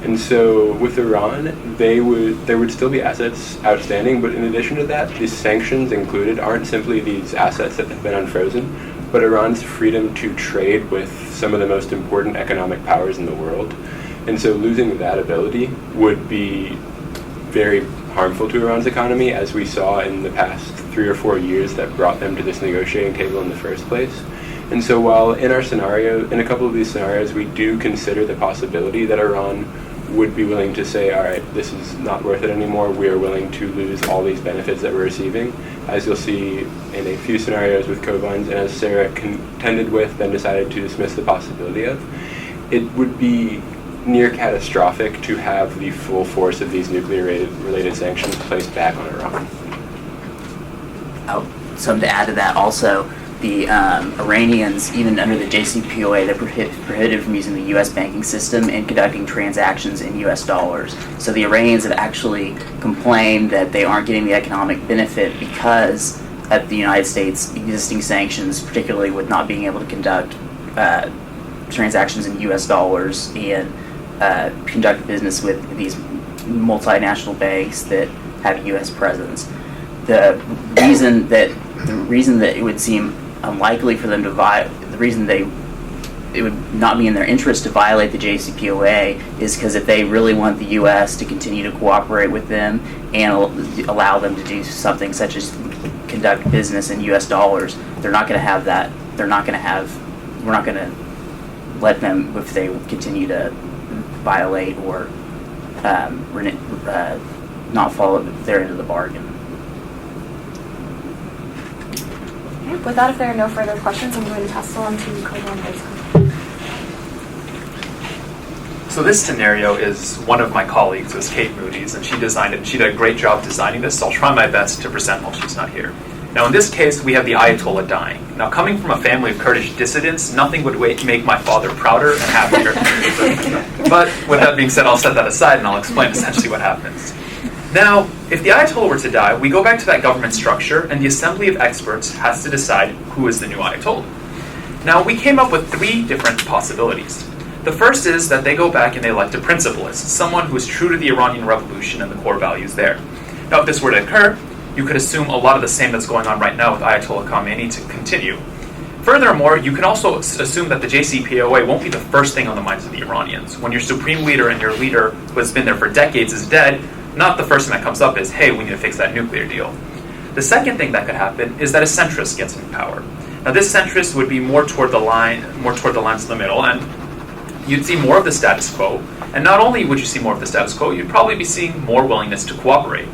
And so with Iran, there would still be assets outstanding, but in addition to that, these sanctions included aren't simply these assets that have been unfrozen, but Iran's freedom to trade with some of the most important economic powers in the world. And so losing that ability would be very harmful to Iran's economy, as we saw in the past 3 or 4 years that brought them to this negotiating table in the first place. And so while in a couple of these scenarios, we do consider the possibility that Iran would be willing to say, all right, this is not worth it anymore, we are willing to lose all these benefits that we're receiving, as you'll see in a few scenarios with Koblenz, and as Sarah contended with, then decided to dismiss the possibility of, it would be near catastrophic to have the full force of these nuclear-related sanctions placed back on Iran. Something to add to that also, the Iranians, even under the JCPOA, they're prohibited from using the U.S. banking system and conducting transactions in U.S. dollars. So the Iranians have actually complained that they aren't getting the economic benefit because of the United States' existing sanctions, particularly with not being able to conduct transactions in U.S. dollars and conduct business with these multinational banks that have U.S. presence. The reason that it would seem unlikely for them to it would not be in their interest to violate the JCPOA is because if they really want the U.S. to continue to cooperate with them and allow them to do something such as conduct business in U.S. dollars, they're not going to have that. We're not going to let them, if they continue to violate or not follow their end of the bargain. Okay, with that, if there are no further questions, I'm going to pass it on to Koblenz. So this scenario is one of my colleagues, was Kate Moody's, and she designed it. She did a great job designing this, so I'll try my best to present while she's not here. Now in this case, we have the Ayatollah dying. Now coming from a family of Kurdish dissidents, nothing would make my father prouder and happier. But with that being said, I'll set that aside and I'll explain essentially what happens. Now, if the Ayatollah were to die, we go back to that government structure and the assembly of experts has to decide who is the new Ayatollah. Now, we came up with 3 different possibilities. The first is that they go back and they elect a principalist, someone who is true to the Iranian Revolution and the core values there. Now, if this were to occur, you could assume a lot of the same that's going on right now with Ayatollah Khamenei to continue. Furthermore, you can also assume that the JCPOA won't be the first thing on the minds of the Iranians. When your supreme leader and your leader who has been there for decades is dead, not the first thing that comes up is, hey, we need to fix that nuclear deal. The second thing that could happen is that a centrist gets in power. Now this centrist would be more toward the lines of the middle, and you'd see more of the status quo. And not only would you see more of the status quo, you'd probably be seeing more willingness to cooperate.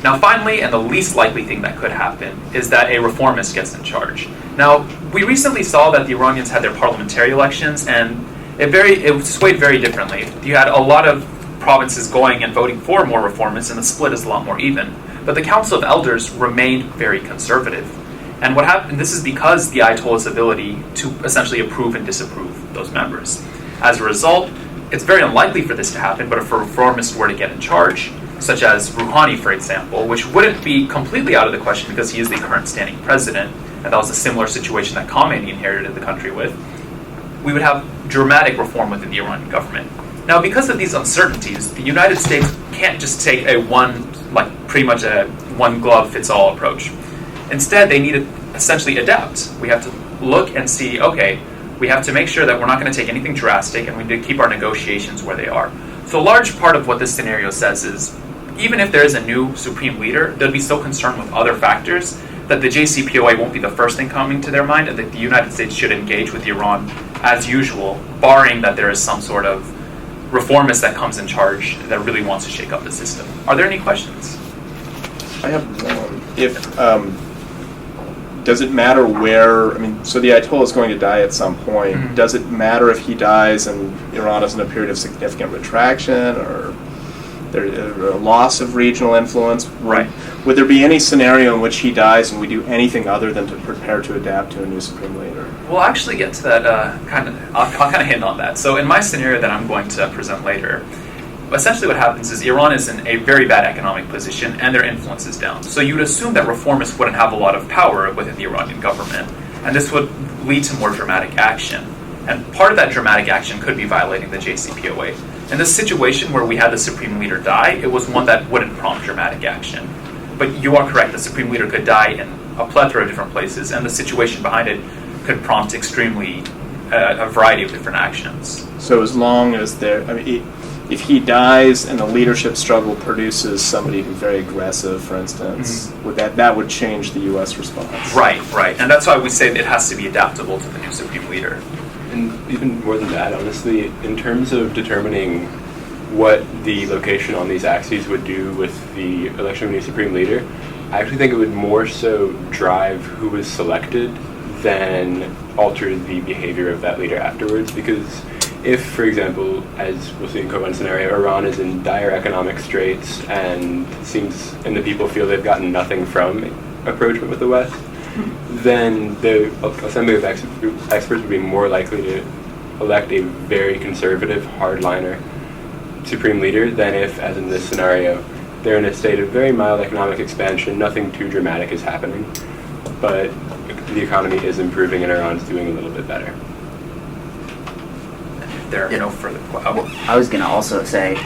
Now finally, and the least likely thing that could happen, is that a reformist gets in charge. Now, we recently saw that the Iranians had their parliamentary elections, and it swayed very differently. You had a lot of provinces going and voting for more reformists, and the split is a lot more even. But the Council of Elders remained very conservative. And what happened, this is because the Ayatollah's ability to essentially approve and disapprove those members. As a result, it's very unlikely for this to happen, but if a reformist were to get in charge, such as Rouhani, for example, which wouldn't be completely out of the question because he is the current standing president, and that was a similar situation that Khamenei inherited the country with, we would have dramatic reform within the Iranian government. Now, because of these uncertainties, the United States can't just take pretty much a one-glove-fits-all approach. Instead, they need to essentially adapt. We have to look and see, okay, we have to make sure that we're not going to take anything drastic, and we need to keep our negotiations where they are. So a large part of what this scenario says is, even if there is a new supreme leader, they'll be so concerned with other factors that the JCPOA won't be the first thing coming to their mind, and that the United States should engage with Iran as usual, barring that there is some sort of reformist that comes in charge that really wants to shake up the system. Are there any questions? I have one. If does it matter where? I mean, so the Ayatollah is going to die at some point. Mhm. Does it matter if he dies and Iran is in a period of significant retraction or a loss of regional influence? Right. Would there be any scenario in which he dies and we do anything other than to prepare to adapt to a new supreme leader? We'll actually get to that I'll kind of hint on that. So in my scenario that I'm going to present later, essentially what happens is Iran is in a very bad economic position and their influence is down. So you would assume that reformists wouldn't have a lot of power within the Iranian government, and this would lead to more dramatic action. And part of that dramatic action could be violating the JCPOA. In this situation where we had the supreme leader die, it was one that wouldn't prompt dramatic action. But you are correct, the supreme leader could die in a plethora of different places, and the situation behind it could prompt extremely a variety of different actions. So as long as if he dies and the leadership struggle produces somebody who's very aggressive, for instance, would that would change the U.S. response? Right. And that's why we say that it has to be adaptable to the new supreme leader. And even more than that, honestly, in terms of determining what the location on these axes would do with the election of a new supreme leader, I actually think it would more so drive who was selected than alter the behavior of that leader afterwards. Because if, for example, as we'll see in Kovan's scenario, Iran is in dire economic straits and the people feel they've gotten nothing from approachment with the West, then the Assembly of Experts would be more likely to elect a very conservative, hardliner supreme leader than if, as in this scenario, they're in a state of very mild economic expansion, nothing too dramatic is happening, but the economy is improving and Iran's doing a little bit better. There are no further questions. I was going to also say,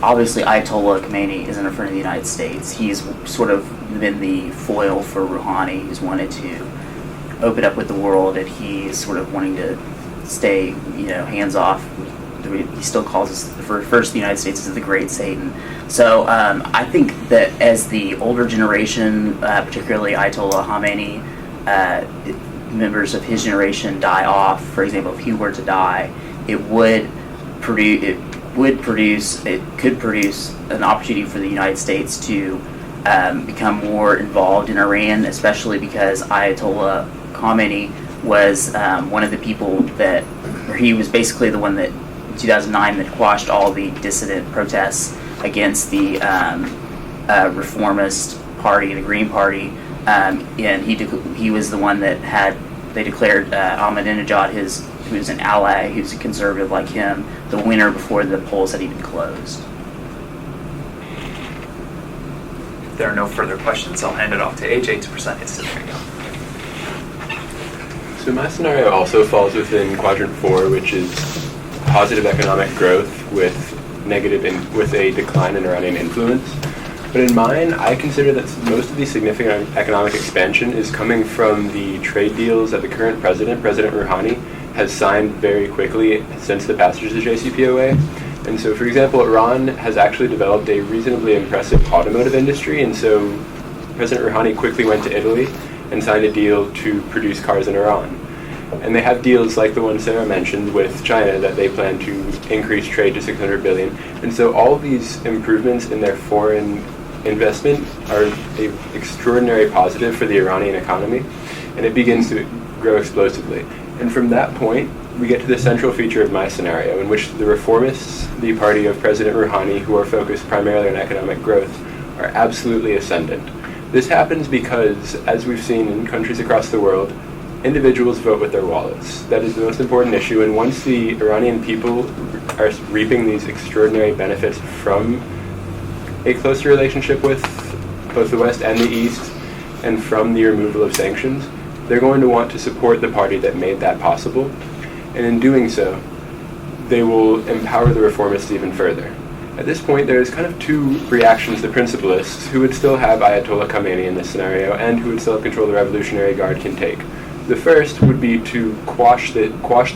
obviously Ayatollah Khomeini isn't a friend of the United States. He's sort of been the foil for Rouhani, who's wanted to open up with the world, and he's sort of wanting to stay, hands off. He still calls us first the United States as the Great Satan. So I think that as the older generation, particularly Ayatollah Khomeini, members of his generation die off, for example, if he were to die, it could produce an opportunity for the United States to become more involved in Iran, especially because Ayatollah Khomeini was one of the people he was basically the one that in 2009 that quashed all the dissident protests against the reformist party, the Green Party, and he was the one that they declared Ahmadinejad, who's an ally, who's a conservative like him, the winner before the polls had even closed. If there are no further questions, I'll hand it off to AJ to present his scenario. So my scenario also falls within quadrant 4, which is positive economic growth with a decline in Iranian influence. But in mine, I consider that most of the significant economic expansion is coming from the trade deals that the current President Rouhani, has signed very quickly since the passage of the JCPOA. And so, for example, Iran has actually developed a reasonably impressive automotive industry, and so President Rouhani quickly went to Italy and signed a deal to produce cars in Iran. And they have deals like the one Sarah mentioned with China that they plan to increase trade to 600 billion. And so all of these improvements in their foreign investment are an extraordinary positive for the Iranian economy, and it begins to grow explosively. And from that point, we get to the central feature of my scenario, in which the reformists, the party of President Rouhani, who are focused primarily on economic growth, are absolutely ascendant. This happens because, as we've seen in countries across the world, individuals vote with their wallets. That is the most important issue, and once the Iranian people are reaping these extraordinary benefits from a closer relationship with both the West and the East, and from the removal of sanctions, they're going to want to support the party that made that possible, and in doing so, they will empower the reformists even further. At this point, there's kind of two reactions the principalists, who would still have Ayatollah Khomeini in this scenario, and who would still have control the Revolutionary Guard, can take. The first would be to quash the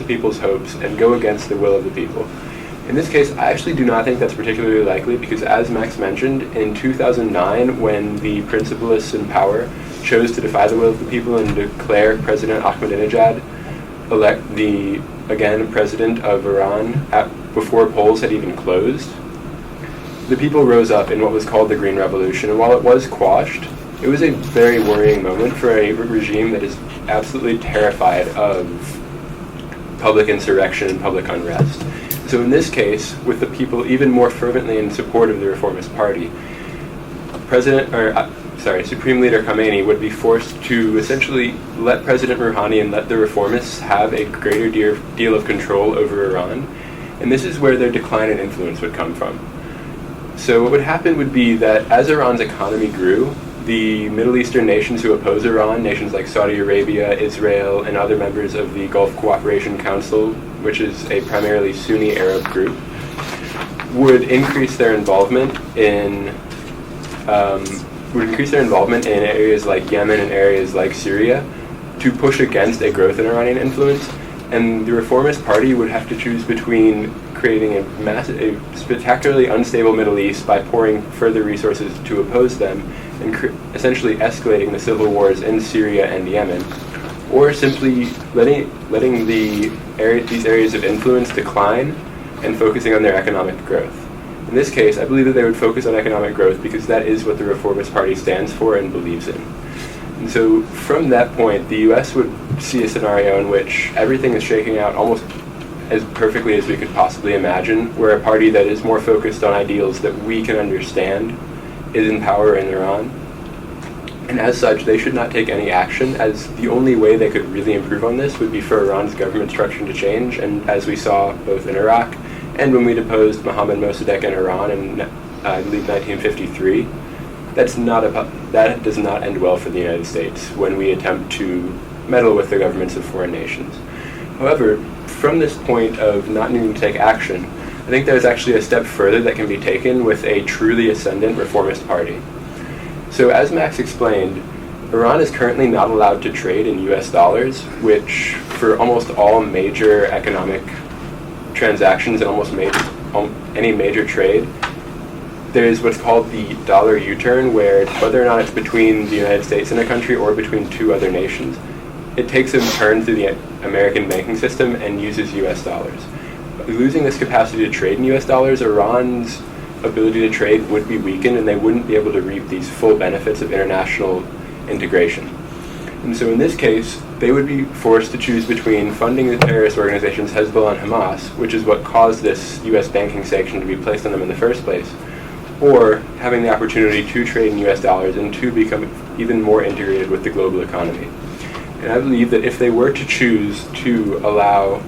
people's hopes and go against the will of the people. In this case, I actually do not think that's particularly likely because, as Max mentioned, in 2009, when the principalists in power chose to defy the will of the people and declare President Ahmadinejad elect the, again, president of Iran before polls had even closed. The people rose up in what was called the Green Revolution, and while it was quashed, it was a very worrying moment for a regime that is absolutely terrified of public insurrection and public unrest. So in this case, with the people even more fervently in support of the Reformist Party, Supreme Leader Khamenei would be forced to essentially let President Rouhani and let the reformists have a greater deal of control over Iran, and this is where their decline in influence would come from. So what would happen would be that as Iran's economy grew, the Middle Eastern nations who oppose Iran, nations like Saudi Arabia, Israel, and other members of the Gulf Cooperation Council, which is a primarily Sunni Arab group, would increase their involvement in areas like Yemen and areas like Syria to push against a growth in Iranian influence. And the Reformist Party would have to choose between creating a spectacularly unstable Middle East by pouring further resources to oppose them and essentially escalating the civil wars in Syria and Yemen, or simply letting these areas of influence decline and focusing on their economic growth. In this case, I believe that they would focus on economic growth because that is what the Reformist Party stands for and believes in. And so from that point, the U.S. would see a scenario in which everything is shaking out almost as perfectly as we could possibly imagine, where a party that is more focused on ideals that we can understand is in power in Iran. And as such, they should not take any action, as the only way they could really improve on this would be for Iran's government structure to change. And as we saw both in Iraq and when we deposed Mohammad Mossadegh in Iran in, I believe, 1953, that does not end well for the United States when we attempt to meddle with the governments of foreign nations. However, from this point of not needing to take action, I think there's actually a step further that can be taken with a truly ascendant reformist party. So as Max explained, Iran is currently not allowed to trade in US dollars, which for almost all major economic transactions and any major trade, there is what's called the dollar U-turn, where whether or not it's between the United States and a country or between two other nations, it takes a turn through the American banking system and uses US dollars. Losing this capacity to trade in US dollars, Iran's ability to trade would be weakened and they wouldn't be able to reap these full benefits of international integration. And so in this case, they would be forced to choose between funding the terrorist organizations Hezbollah and Hamas, which is what caused this US banking sanction to be placed on them in the first place, or having the opportunity to trade in US dollars and to become even more integrated with the global economy. And I believe that if they were to choose to allow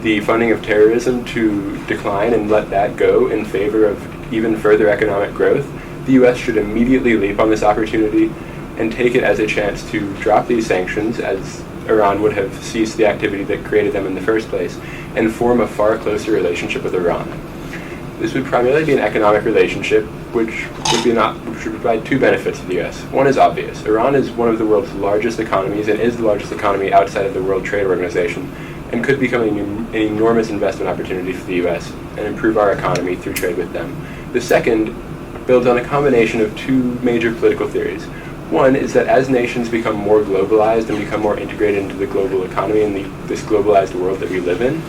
the funding of terrorism to decline and let that go in favor of even further economic growth, the US should immediately leap on this opportunity and take it as a chance to drop these sanctions, as Iran would have ceased the activity that created them in the first place, and form a far closer relationship with Iran. This would primarily be an economic relationship, which would provide two benefits to the U.S. One is obvious. Iran is one of the world's largest economies and is the largest economy outside of the World Trade Organization, and could become an enormous investment opportunity for the U.S. and improve our economy through trade with them. The second builds on a combination of two major political theories. One is that as nations become more globalized and become more integrated into the global economy and this globalized world that we live in,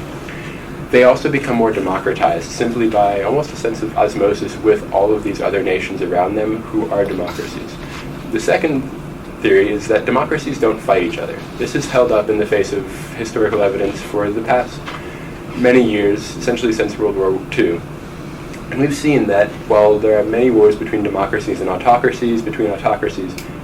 they also become more democratized simply by almost a sense of osmosis with all of these other nations around them who are democracies. The second theory is that democracies don't fight each other. This is held up in the face of historical evidence for the past many years, essentially since World War II. And we've seen that while there are many wars between democracies and autocracies,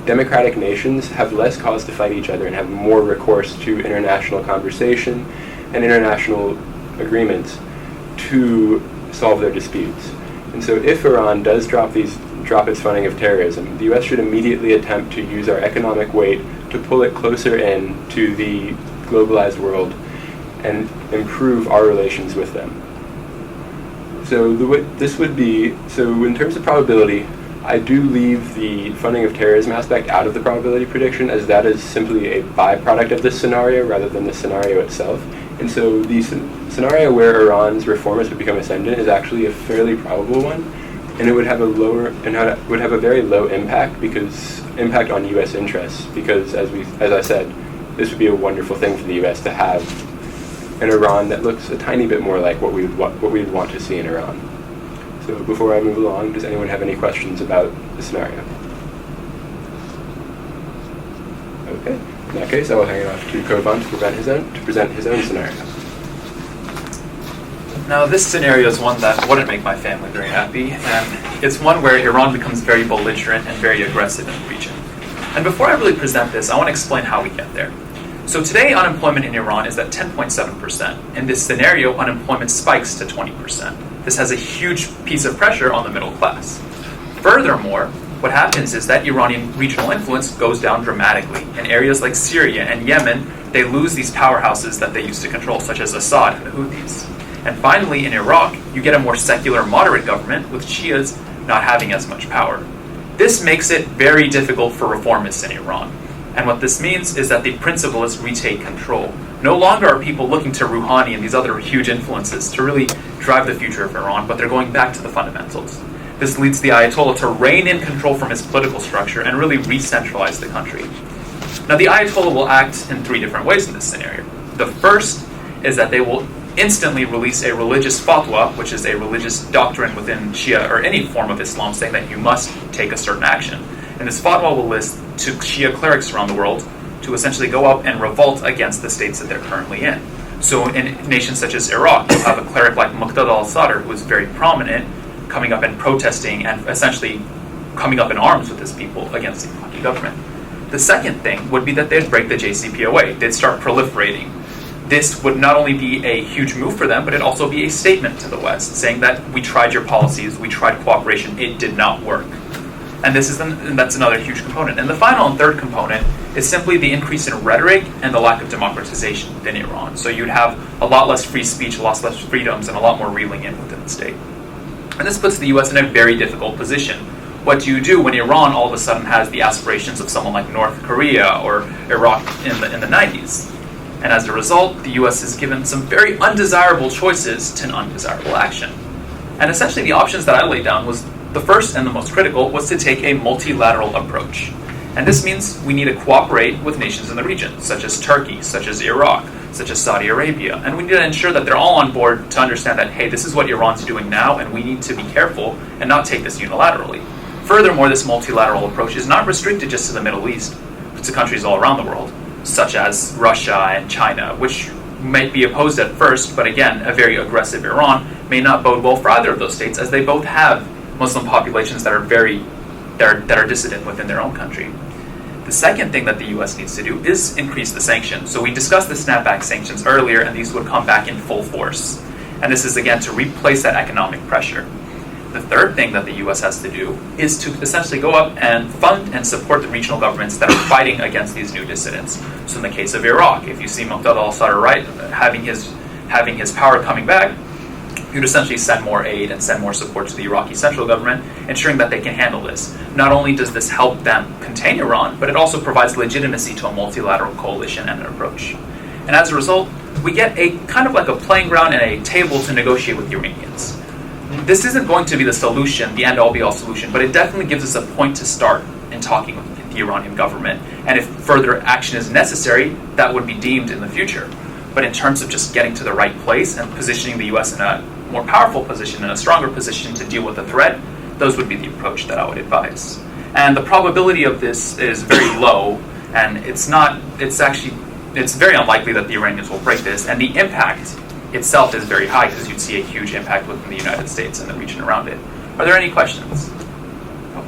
democratic nations have less cause to fight each other and have more recourse to international conversation and international agreements to solve their disputes. And so if Iran does drop its funding of terrorism, the U.S. should immediately attempt to use our economic weight to pull it closer in to the globalized world and improve our relations with them. So in terms of probability, I do leave the funding of terrorism aspect out of the probability prediction, as that is simply a byproduct of this scenario rather than the scenario itself. And so the scenario where Iran's reformers would become ascendant is actually a fairly probable one, and it would have a very low impact on U.S. interests, because as I said, this would be a wonderful thing for the U.S. to have an Iran that looks a tiny bit more like what we would want to see in Iran. So before I move along, does anyone have any questions about the scenario? Okay. In that case, I will hand it off to Kovan to present his own scenario. Now, this scenario is one that wouldn't make my family very happy, and it's one where Iran becomes very belligerent and very aggressive in the region. And before I really present this, I want to explain how we get there. So today, unemployment in Iran is at 10.7%. In this scenario, unemployment spikes to 20%. This has a huge piece of pressure on the middle class. Furthermore, what happens is that Iranian regional influence goes down dramatically. In areas like Syria and Yemen, they lose these powerhouses that they used to control, such as Assad and the Houthis. And finally, in Iraq, you get a more secular, moderate government with Shias not having as much power. This makes it very difficult for reformists in Iran. And what this means is that the principalists retake control. No longer are people looking to Rouhani and these other huge influences to really drive the future of Iran, but they're going back to the fundamentals. This leads the Ayatollah to rein in control from his political structure and really re-centralize the country. Now, the Ayatollah will act in 3 different ways in this scenario. The first is that they will instantly release a religious fatwa, which is a religious doctrine within Shia or any form of Islam saying that you must take a certain action. And this fatwa will list to Shia clerics around the world to essentially go up and revolt against the states that they're currently in. So in nations such as Iraq, you have a cleric like Muqtada al-Sadr, who is very prominent, coming up and protesting and essentially coming up in arms with his people against the Iraqi government. The second thing would be that they'd break the JCPOA. They'd start proliferating. This would not only be a huge move for them, but it'd also be a statement to the West, saying that we tried your policies, we tried cooperation, it did not work. And that's another huge component. And the final and third component is simply the increase in rhetoric and the lack of democratization within Iran. So you'd have a lot less free speech, a lot less freedoms, and a lot more reeling in within the state. And this puts the U.S. in a very difficult position. What do you do when Iran all of a sudden has the aspirations of someone like North Korea or Iraq in the 90s? And as a result, the U.S. is given some very undesirable choices to an undesirable action. And essentially the options that I laid down was the first and the most critical was to take a multilateral approach. And this means we need to cooperate with nations in the region, such as Turkey, such as Iraq, such as Saudi Arabia. And we need to ensure that they're all on board to understand that, hey, this is what Iran's doing now, and we need to be careful and not take this unilaterally. Furthermore, this multilateral approach is not restricted just to the Middle East, but to countries all around the world, such as Russia and China, which might be opposed at first, but again, a very aggressive Iran may not bode well for either of those states, as they both have Muslim populations that are dissident within their own country. The second thing that the U.S. needs to do is increase the sanctions. So we discussed the snapback sanctions earlier, and these would come back in full force. And this is, again, to replace that economic pressure. The third thing that the U.S. has to do is to essentially go up and fund and support the regional governments that are fighting against these new dissidents. So in the case of Iraq, if you see Muqtada al-Sadr having his power coming back, you'd essentially send more aid and send more support to the Iraqi central government, ensuring that they can handle this. Not only does this help them contain Iran, but it also provides legitimacy to a multilateral coalition and an approach. And as a result, we get a kind of like a playing ground and a table to negotiate with the Iranians. This isn't going to be the solution, the end-all be-all solution, but it definitely gives us a point to start in talking with the Iranian government. And if further action is necessary, that would be deemed in the future. But in terms of just getting to the right place and positioning the U.S. in a more powerful position and a stronger position to deal with the threat, those would be the approach that I would advise. And the probability of this is very low, and it's very unlikely that the Iranians will break this, and the impact itself is very high because you'd see a huge impact within the United States and the region around it. Are there any questions? Oh,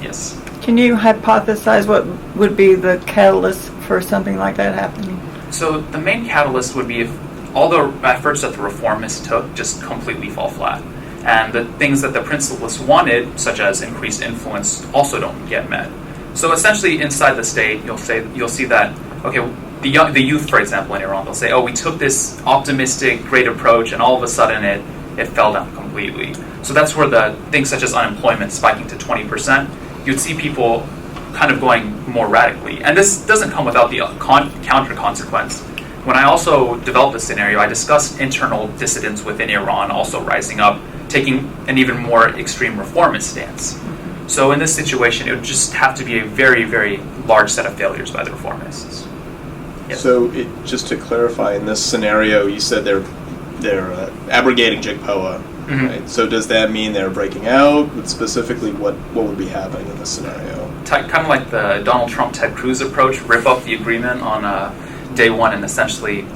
yes. Can you hypothesize what would be the catalyst for something like that happening? So the main catalyst would be if all the efforts that the reformists took just completely fall flat. And the things that the principalists wanted, such as increased influence, also don't get met. So essentially inside the state, you'll see that, okay, the youth, for example, in Iran, they'll say, oh, we took this optimistic, great approach, and all of a sudden it fell down completely. So that's where the things such as unemployment spiking to 20%, you'd see people kind of going more radically. And this doesn't come without the counter consequence. When I also developed this scenario, I discussed internal dissidents within Iran also rising up, taking an even more extreme reformist stance. So in this situation, it would just have to be a very, very large set of failures by the reformists. Yes. So, just to clarify, in this scenario, you said they're abrogating JICPOA, right? So, does that mean they're breaking out? Specifically, what would be happening in this scenario? Kind of like the Donald Trump, Ted Cruz approach, rip up the agreement on day one and essentially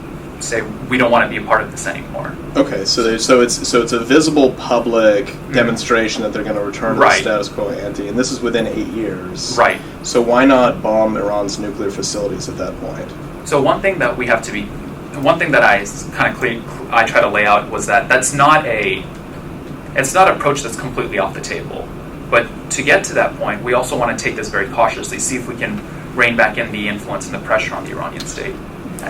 say we don't want to be a part of this anymore. Okay, so it's a visible public demonstration that they're going to return to the status quo ante, and this is within 8 years. Right. So why not bomb Iran's nuclear facilities at that point? So one thing that I try to lay out was that it's not an approach that's completely off the table. But to get to that point, we also want to take this very cautiously, see if we can rein back in the influence and the pressure on the Iranian state.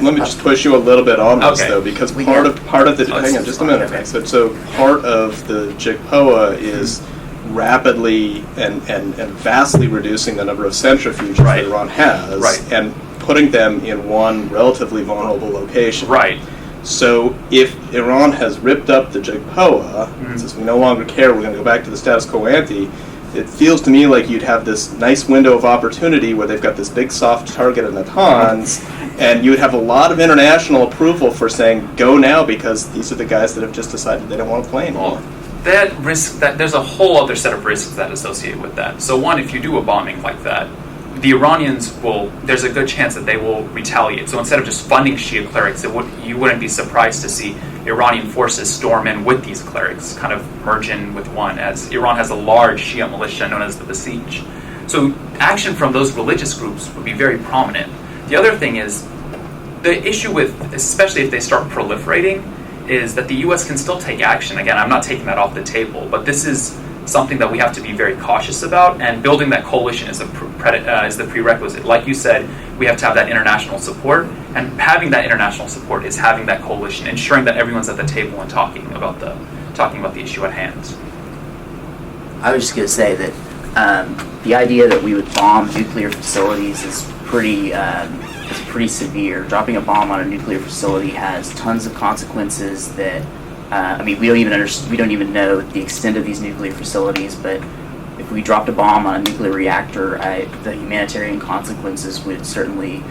Let me just push you a little bit on this, Okay. though, because part of the hang on just a minute. Okay. So part of the JICPOA is rapidly and vastly reducing the number of centrifuges that Iran has, and putting them in one relatively vulnerable location. Right. So if Iran has ripped up the JICPOA, says we no longer care, we're going to go back to the status quo ante, it feels to me like you'd have this nice window of opportunity where they've got this big soft target in Natanz, and you would have a lot of international approval for saying, go now, because these are the guys that have just decided they don't want to play anymore. There's a whole other set of risks that associate with that. So one, if you do a bombing like that, the Iranians there's a good chance that they will retaliate. So instead of just funding Shia clerics, you wouldn't be surprised to see Iranian forces storm in with these clerics, kind of merge in with one, as Iran has a large Shia militia known as the Basij. So action from those religious groups would be very prominent. The other thing is, the issue with, especially if they start proliferating, is that the U.S. can still take action. Again, I'm not taking that off the table, but this is something that we have to be very cautious about, and building that coalition is the prerequisite. Like you said, we have to have that international support, and having that international support is having that coalition, ensuring that everyone's at the table and talking about the issue at hand. I was just going to say that the idea that we would bomb nuclear facilities is pretty severe. Dropping a bomb on a nuclear facility has tons of consequences that. We don't even know the extent of these nuclear facilities, but if we dropped a bomb on a nuclear reactor, the humanitarian consequences would certainly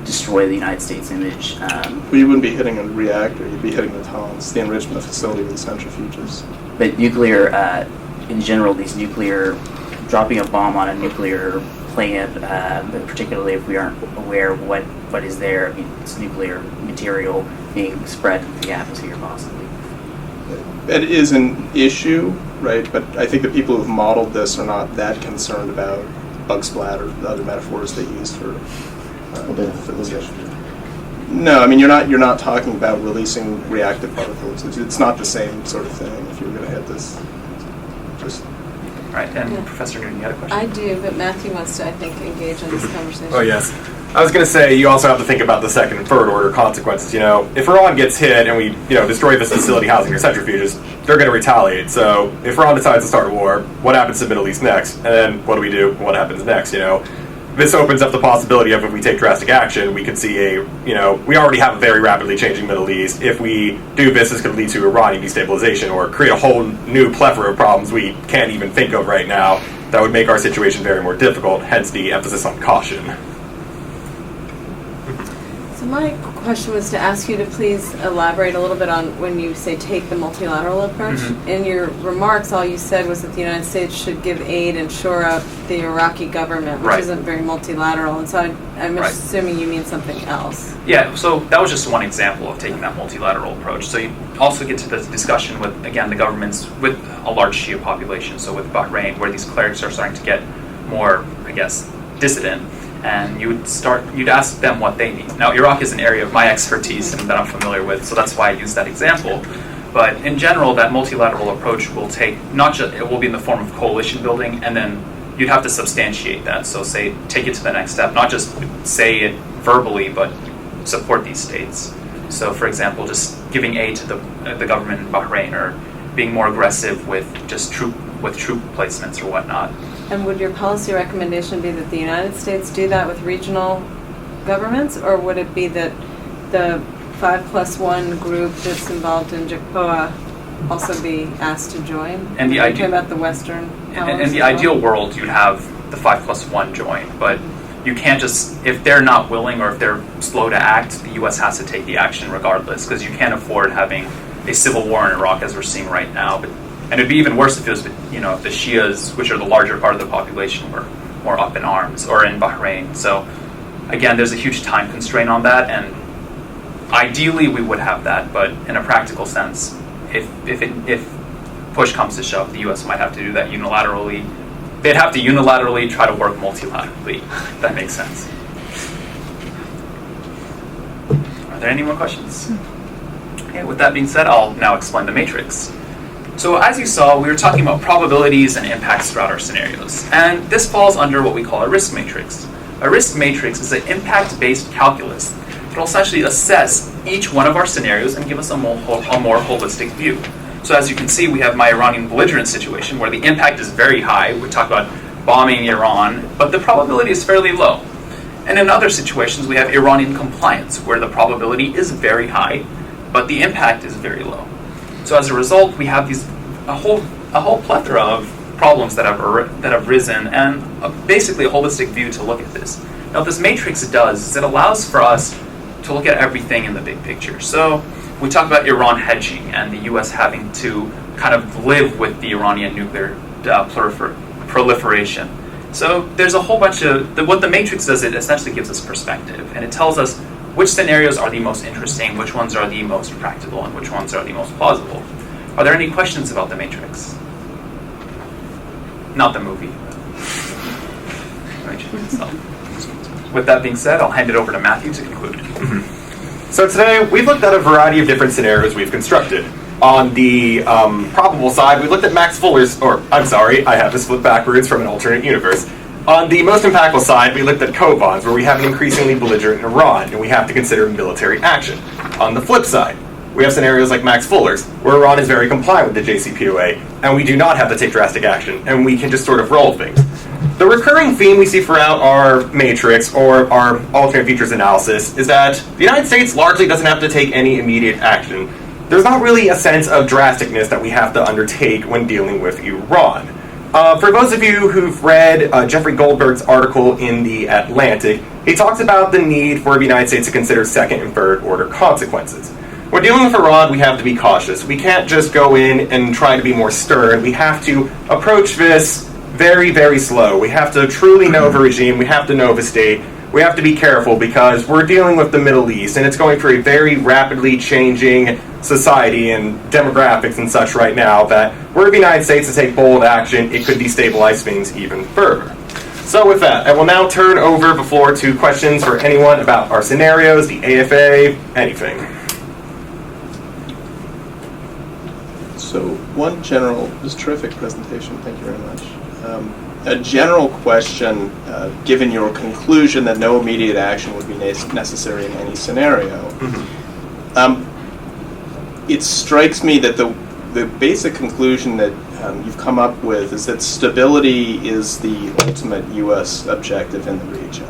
destroy the United States image. But you wouldn't be hitting a reactor, you'd be hitting Natanz, the enrichment facility with centrifuges. But nuclear, in general, dropping a bomb on a nuclear plant, particularly if we aren't aware of what is there, it's nuclear material being spread into the atmosphere possibly. It is an issue, right? But I think the people who've modeled this are not that concerned about bug splat or the other metaphors they used for this issue. No, you're not talking about releasing reactive particles. It's not the same sort of thing. If you were going to hit this, Right, and Professor Newton, you had a question? I do, but Matthew wants to, I think, engage in this conversation. Oh, yes. I was going to say, you also have to think about the second and third order consequences. If Iran gets hit and we, destroy this facility housing or centrifuges, they're going to retaliate. So if Iran decides to start a war, what happens to the Middle East next? And then what do we do? What happens next? This opens up the possibility of, if we take drastic action, we could see we already have a very rapidly changing Middle East. If we do this could lead to Iranian destabilization or create a whole new plethora of problems we can't even think of right now that would make our situation very more difficult, hence the emphasis on caution. So my question was to ask you to please elaborate a little bit on when you say take the multilateral approach. In your remarks, all you said was that the United States should give aid and shore up the Iraqi government, which isn't very multilateral. And so I'm assuming you mean something else. Yeah, so that was just one example of taking that multilateral approach. So you also get to the discussion with, again, the governments with a large Shia population, so with Bahrain, where these clerics are starting to get more, dissident. And you'd ask them what they need. Now, Iraq is an area of my expertise and that I'm familiar with, so that's why I use that example. But in general, that multilateral approach will take, it will be in the form of coalition building, and then you'd have to substantiate that. So take it to the next step, not just say it verbally, but support these states. So for example, just giving aid to the government in Bahrain, or being more aggressive with just troop placements or whatnot. And would your policy recommendation be that the United States do that with regional governments, or would it be that the 5+1 group that's involved in JICPOA also be asked to join? And talking about the Western powers in the ideal world, you'd have the 5+1 join, but you can't just, if they're not willing or if they're slow to act, the U.S. has to take the action regardless, because you can't afford having a civil war in Iraq as we're seeing right now. And it'd be even worse if it was, if the Shias, which are the larger part of the population, were more up in arms, or in Bahrain. So again, there's a huge time constraint on that, and ideally we would have that, but in a practical sense, if push comes to shove, the U.S. might have to do that unilaterally. They'd have to unilaterally try to work multilaterally, if that makes sense. Are there any more questions? Okay, with that being said, I'll now explain the matrix. So as you saw, we were talking about probabilities and impacts throughout our scenarios. And this falls under what we call a risk matrix. A risk matrix is an impact-based calculus that will essentially assess each one of our scenarios and give us a more holistic view. So as you can see, we have my Iranian belligerent situation where the impact is very high. We talk about bombing Iran, but the probability is fairly low. And in other situations, we have Iranian compliance, where the probability is very high, but the impact is very low. So as a result, we have a whole plethora of problems that have risen, and basically a holistic view to look at this. Now, what this matrix does is it allows for us to look at everything in the big picture. So we talk about Iran hedging and the U.S. having to kind of live with the Iranian nuclear proliferation. So there's a whole bunch of what the matrix does. It essentially gives us perspective, and it tells us which scenarios are the most interesting, which ones are the most practical, and which ones are the most plausible. Are there any questions about the matrix? Not the movie. With that being said, I'll hand it over to Matthew to conclude. So today, we've looked at a variety of different scenarios we've constructed. On the probable side, we looked at Max Fuller's, I have this flipped backwards from an alternate universe. On the most impactful side, we looked at Kovans, where we have an increasingly belligerent Iran, and we have to consider military action. On the flip side, we have scenarios like Max Fuller's, where Iran is very compliant with the JCPOA, and we do not have to take drastic action, and we can just sort of roll things. The recurring theme we see throughout our matrix, or our alternate features analysis, is that the United States largely doesn't have to take any immediate action. There's not really a sense of drasticness that we have to undertake when dealing with Iran. For those of you who've read Jeffrey Goldberg's article in The Atlantic, he talks about the need for the United States to consider second and third order consequences. When dealing with Iran, we have to be cautious. We can't just go in and try to be more stern. We have to approach this very, very slow. We have to truly know the regime. We have to know the state. We have to be careful because we're dealing with the Middle East, and it's going through a very rapidly changing society and demographics and such right now that were the United States to take bold action, it could destabilize things even further. So with that, I will now turn over the floor to questions for anyone about our scenarios, the AFA, anything. So this is a terrific presentation, thank you very much. A general question, given your conclusion that no immediate action would be necessary in any scenario, it strikes me that the basic conclusion that you've come up with is that stability is the ultimate U.S. objective in the region.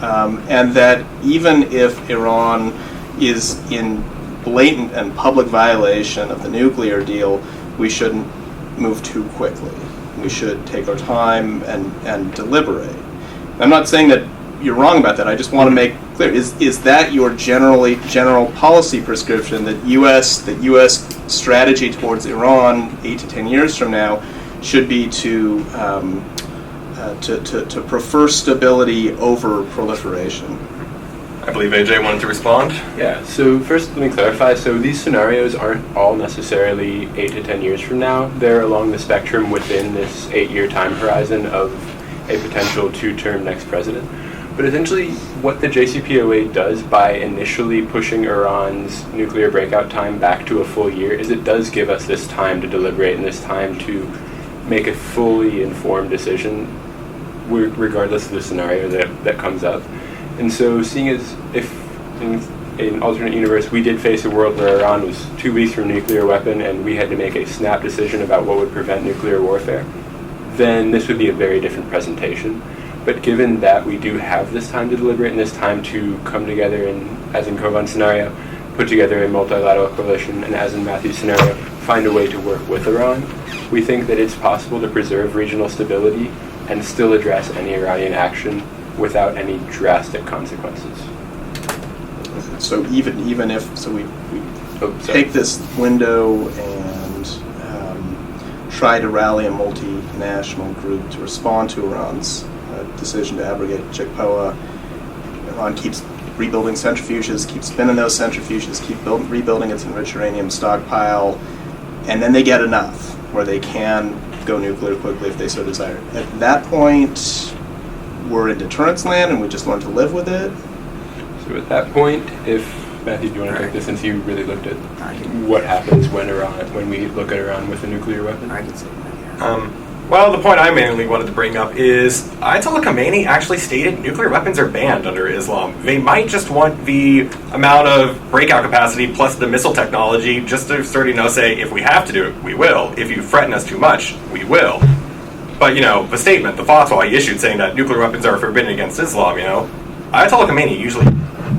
And that even if Iran is in blatant and public violation of the nuclear deal, we shouldn't move too quickly. We should take our time and deliberate. I'm not saying that you're wrong about that. I just want to make clear: is that your general policy prescription that U.S. strategy towards Iran 8 to 10 years from now should be to prefer stability over proliferation? I believe AJ wanted to respond. Yeah, so first let me clarify. So these scenarios aren't all necessarily 8 to 10 years from now. They're along the spectrum within this 8-year time horizon of a potential 2-term next president. But essentially what the JCPOA does by initially pushing Iran's nuclear breakout time back to a full year is it does give us this time to deliberate and this time to make a fully informed decision regardless of the scenario that comes up. And so seeing as if in an alternate universe we did face a world where Iran was 2 weeks from a nuclear weapon and we had to make a snap decision about what would prevent nuclear warfare, then this would be a very different presentation. But given that we do have this time to deliberate and this time to come together and, as in Kovan's scenario, put together a multilateral coalition and, as in Matthew's scenario, find a way to work with Iran, we think that it's possible to preserve regional stability and still address any Iranian action without any drastic consequences. So even if we take this window and try to rally a multinational group to respond to Iran's decision to abrogate JCPOA, Iran keeps rebuilding centrifuges, keeps spinning those centrifuges, keep rebuilding its enriched uranium stockpile, and then they get enough where they can go nuclear quickly if they so desire. At that point, we're in deterrence land and we just learn to live with it. So at that point, if Matthew, do you want to take this since you really looked at what happens when we look at Iran with a nuclear weapon? I can say that. Well, the point I mainly wanted to bring up is Ayatollah Khomeini actually stated nuclear weapons are banned under Islam. They might just want the amount of breakout capacity plus the missile technology just to sort of say, if we have to do it, we will. If you threaten us too much, we will. But, the statement, the fatwa he issued saying that nuclear weapons are forbidden against Islam, Ayatollah Khomeini usually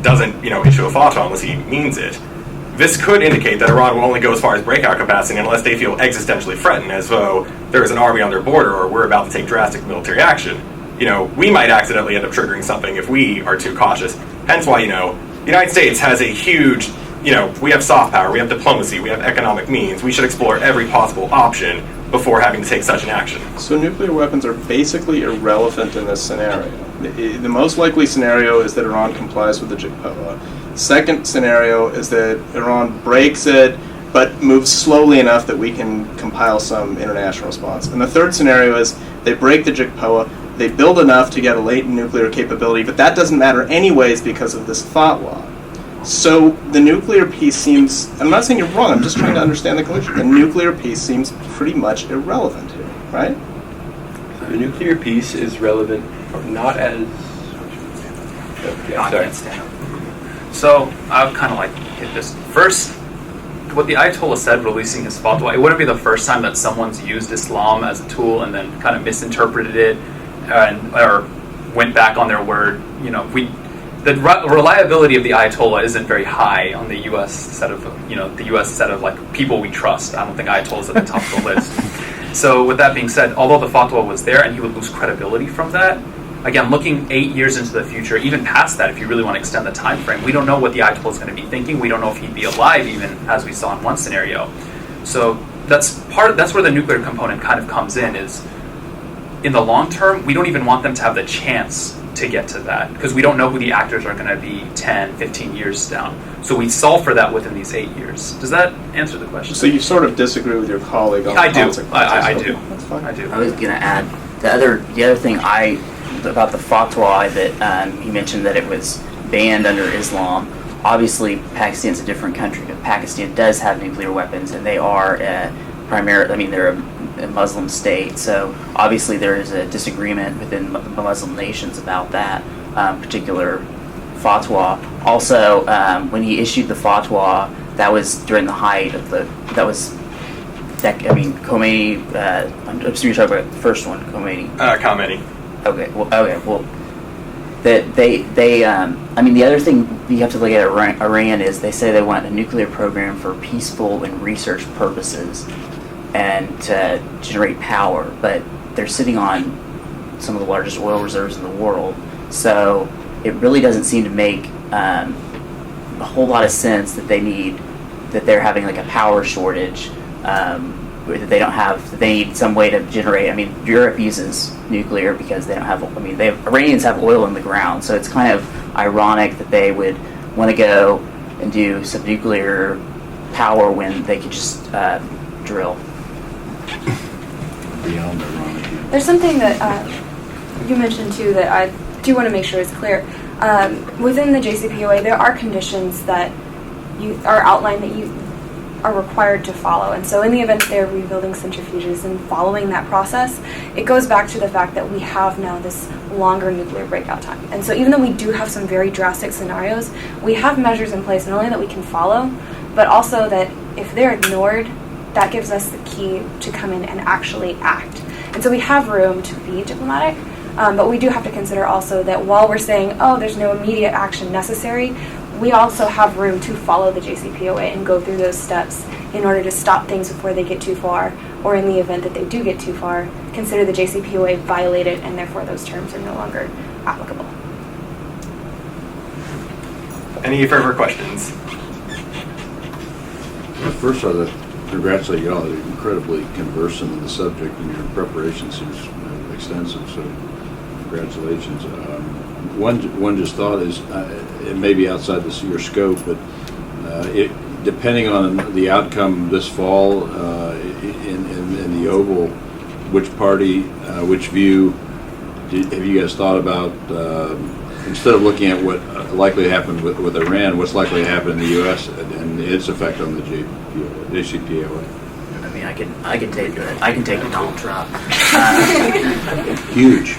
doesn't, issue a fatwa unless he means it. This could indicate that Iran will only go as far as breakout capacity unless they feel existentially threatened, as though there is an army on their border or we're about to take drastic military action. We might accidentally end up triggering something if we are too cautious. Hence why, the United States has a huge, we have soft power, we have diplomacy, we have economic means. We should explore every possible option before having to take such an action. So nuclear weapons are basically irrelevant in this scenario. The most likely scenario is that Iran complies with the JCPOA. Second scenario is that Iran breaks it, but moves slowly enough that we can compile some international response. And the third scenario is they break the JCPOA, they build enough to get a latent nuclear capability, but that doesn't matter anyways because of this fatwa. So the nuclear piece seems, I'm not saying you're wrong, I'm just trying to understand the conclusion. The nuclear piece seems pretty much irrelevant here, right? The nuclear piece is relevant, not as... sorry. So I would kind of like to hit this. First, what the Ayatollah said releasing his fatwa, it wouldn't be the first time that someone's used Islam as a tool and then kind of misinterpreted it or went back on their word. The reliability of the Ayatollah isn't very high on the U.S. set of, the U.S. set of like people we trust. I don't think Ayatollah's at the top of the list. So with that being said, although the fatwa was there and he would lose credibility from that, again, looking 8 years into the future, even past that, if you really want to extend the time frame, we don't know what the Ayatollah is going to be thinking. We don't know if he'd be alive, even as we saw in one scenario. So that's where the nuclear component kind of comes in. Is in the long term, we don't even want them to have the chance to get to that because we don't know who the actors are going to be 10, 15 years down. So we solve for that within these 8 years. Does that answer the question? So you sort of disagree with your colleague on the consequences. I do. That's fine. I do. I was going to add the other thing about the fatwa that he mentioned that it was banned under Islam. Obviously, Pakistan's a different country. Pakistan does have nuclear weapons, and they are they're a Muslim state. So obviously, there is a disagreement within the Muslim nations about that particular fatwa. Also, when he issued the fatwa, that was during the height of Khomeini. I'm talking about the first one, Khomeini. Khomeini. Okay. Well, the other thing you have to look at Iran is they say they want a nuclear program for peaceful and research purposes and to generate power, but they're sitting on some of the largest oil reserves in the world. So it really doesn't seem to make a whole lot of sense that they're having like a power shortage. That they need some way to generate. Europe uses nuclear because they don't have. Iranians have oil in the ground, so it's kind of ironic that they would want to go and do some nuclear power when they could just drill. Beyond ironic. There's something that you mentioned too that I do want to make sure is clear. Within the JCPOA, there are conditions that you are outlined that you are required to follow. And so in the event they're rebuilding centrifuges and following that process, it goes back to the fact that we have now this longer nuclear breakout time. And so even though we do have some very drastic scenarios, we have measures in place not only that we can follow, but also that if they're ignored, that gives us the key to come in and actually act. And so we have room to be diplomatic, but we do have to consider also that while we're saying, there's no immediate action necessary, we also have room to follow the JCPOA and go through those steps in order to stop things before they get too far, or in the event that they do get too far, consider the JCPOA violated and therefore those terms are no longer applicable. Any further questions? First, I'd like to congratulate you all. You're incredibly conversant in the subject, and your preparation seems extensive, so congratulations. One just thought is, it may be outside your scope, but depending on the outcome this fall in the Oval, which party, which view, have you guys thought about, instead of looking at what likely happened with Iran, what's likely to happen in the U.S. and its effect on the JCPOA? I mean, I can take Donald Trump. Huge.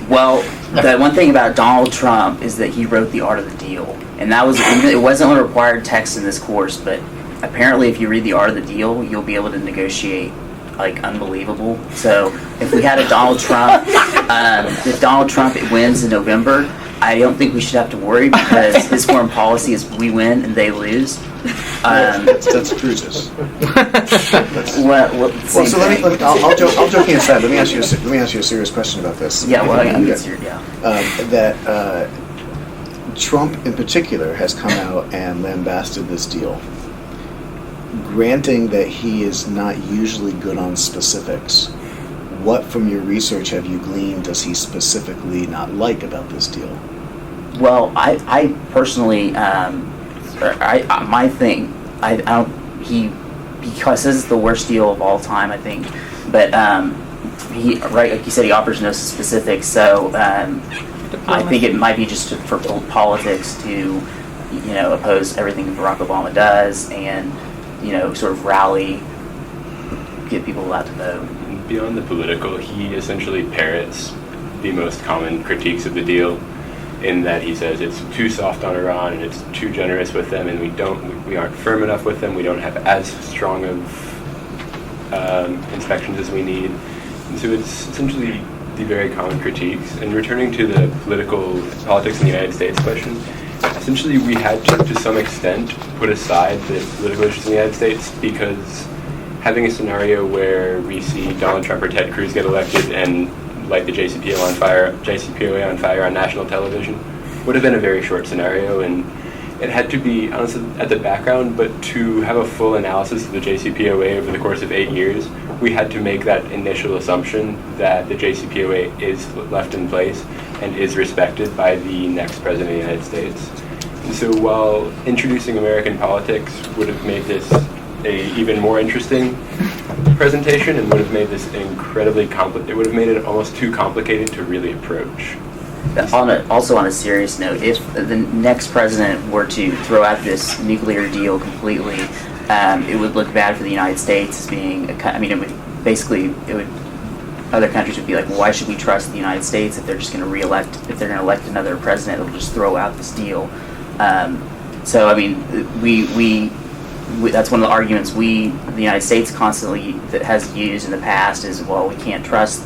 Well, the one thing about Donald Trump is that he wrote The Art of the Deal, and that was, it wasn't a required text in this course, but apparently if you read The Art of the Deal, you'll be able to negotiate like unbelievable. So if we had a Donald Trump, if Donald Trump wins in November, I don't think we should have to worry, because his foreign policy is we win and they lose. That's Cruz's. Well, So I'll joking aside. Let me ask you a serious question about this. Yeah, well, I'm serious. Yeah. That Trump in particular has come out and lambasted this deal. Granting that he is not usually good on specifics, what from your research have you gleaned does he specifically not like about this deal? Well, I personally, my thing, I don't, because this is the worst deal of all time, I think, but he, right, like you said, he offers no specifics, so I think it might be just for politics to, oppose everything Barack Obama does, and, sort of rally, get people out to vote. Beyond the political, he essentially parrots the most common critiques of the deal, in that he says it's too soft on Iran and it's too generous with them, and we aren't firm enough with them. We don't have as strong of inspections as we need. And so it's essentially the very common critiques. And returning to the politics in the United States question, essentially we had to some extent put aside the political issues in the United States, because having a scenario where we see Donald Trump or Ted Cruz get elected and light the JCPOA on fire on national television would have been a very short scenario, and it had to be honestly at the background. But to have a full analysis of the JCPOA over the course of 8 years, we had to make that initial assumption that the JCPOA is left in place and is respected by the next president of the United States. And so while introducing American politics would have made this a even more interesting presentation, and would have made this incredibly complicated. It would have made it almost too complicated to really approach. Also on a serious note, if the next president were to throw out this nuclear deal completely, it would look bad for the United States as being, other countries would be like, well, why should we trust the United States if they're just going to if they're going to elect another president that will just throw out this deal? So, I mean, we that's one of the arguments the United States constantly has used in the past is, well, we can't trust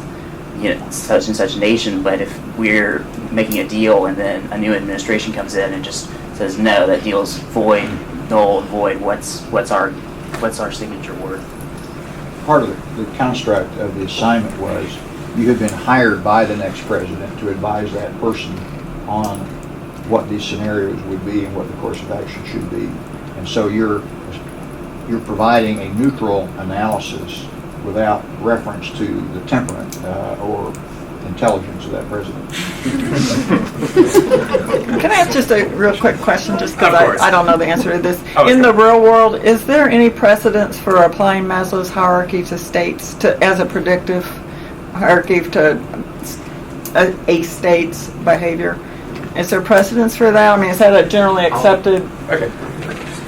such and such nation, but if we're making a deal and then a new administration comes in and just says, no, that deal's void, null and void, what's our signature worth? Part of the construct of the assignment was you had been hired by the next president to advise that person on what these scenarios would be and what the course of action should be. And so you're providing a neutral analysis without reference to the temperament or intelligence of that president. Can I ask just a real quick question, just because course. I don't know the answer to this? Oh, In the sure. real world, is there any precedence for applying Maslow's hierarchy to states as a predictive hierarchy to a state's behavior? Is there precedence for that? I mean, is that a generally accepted Okay.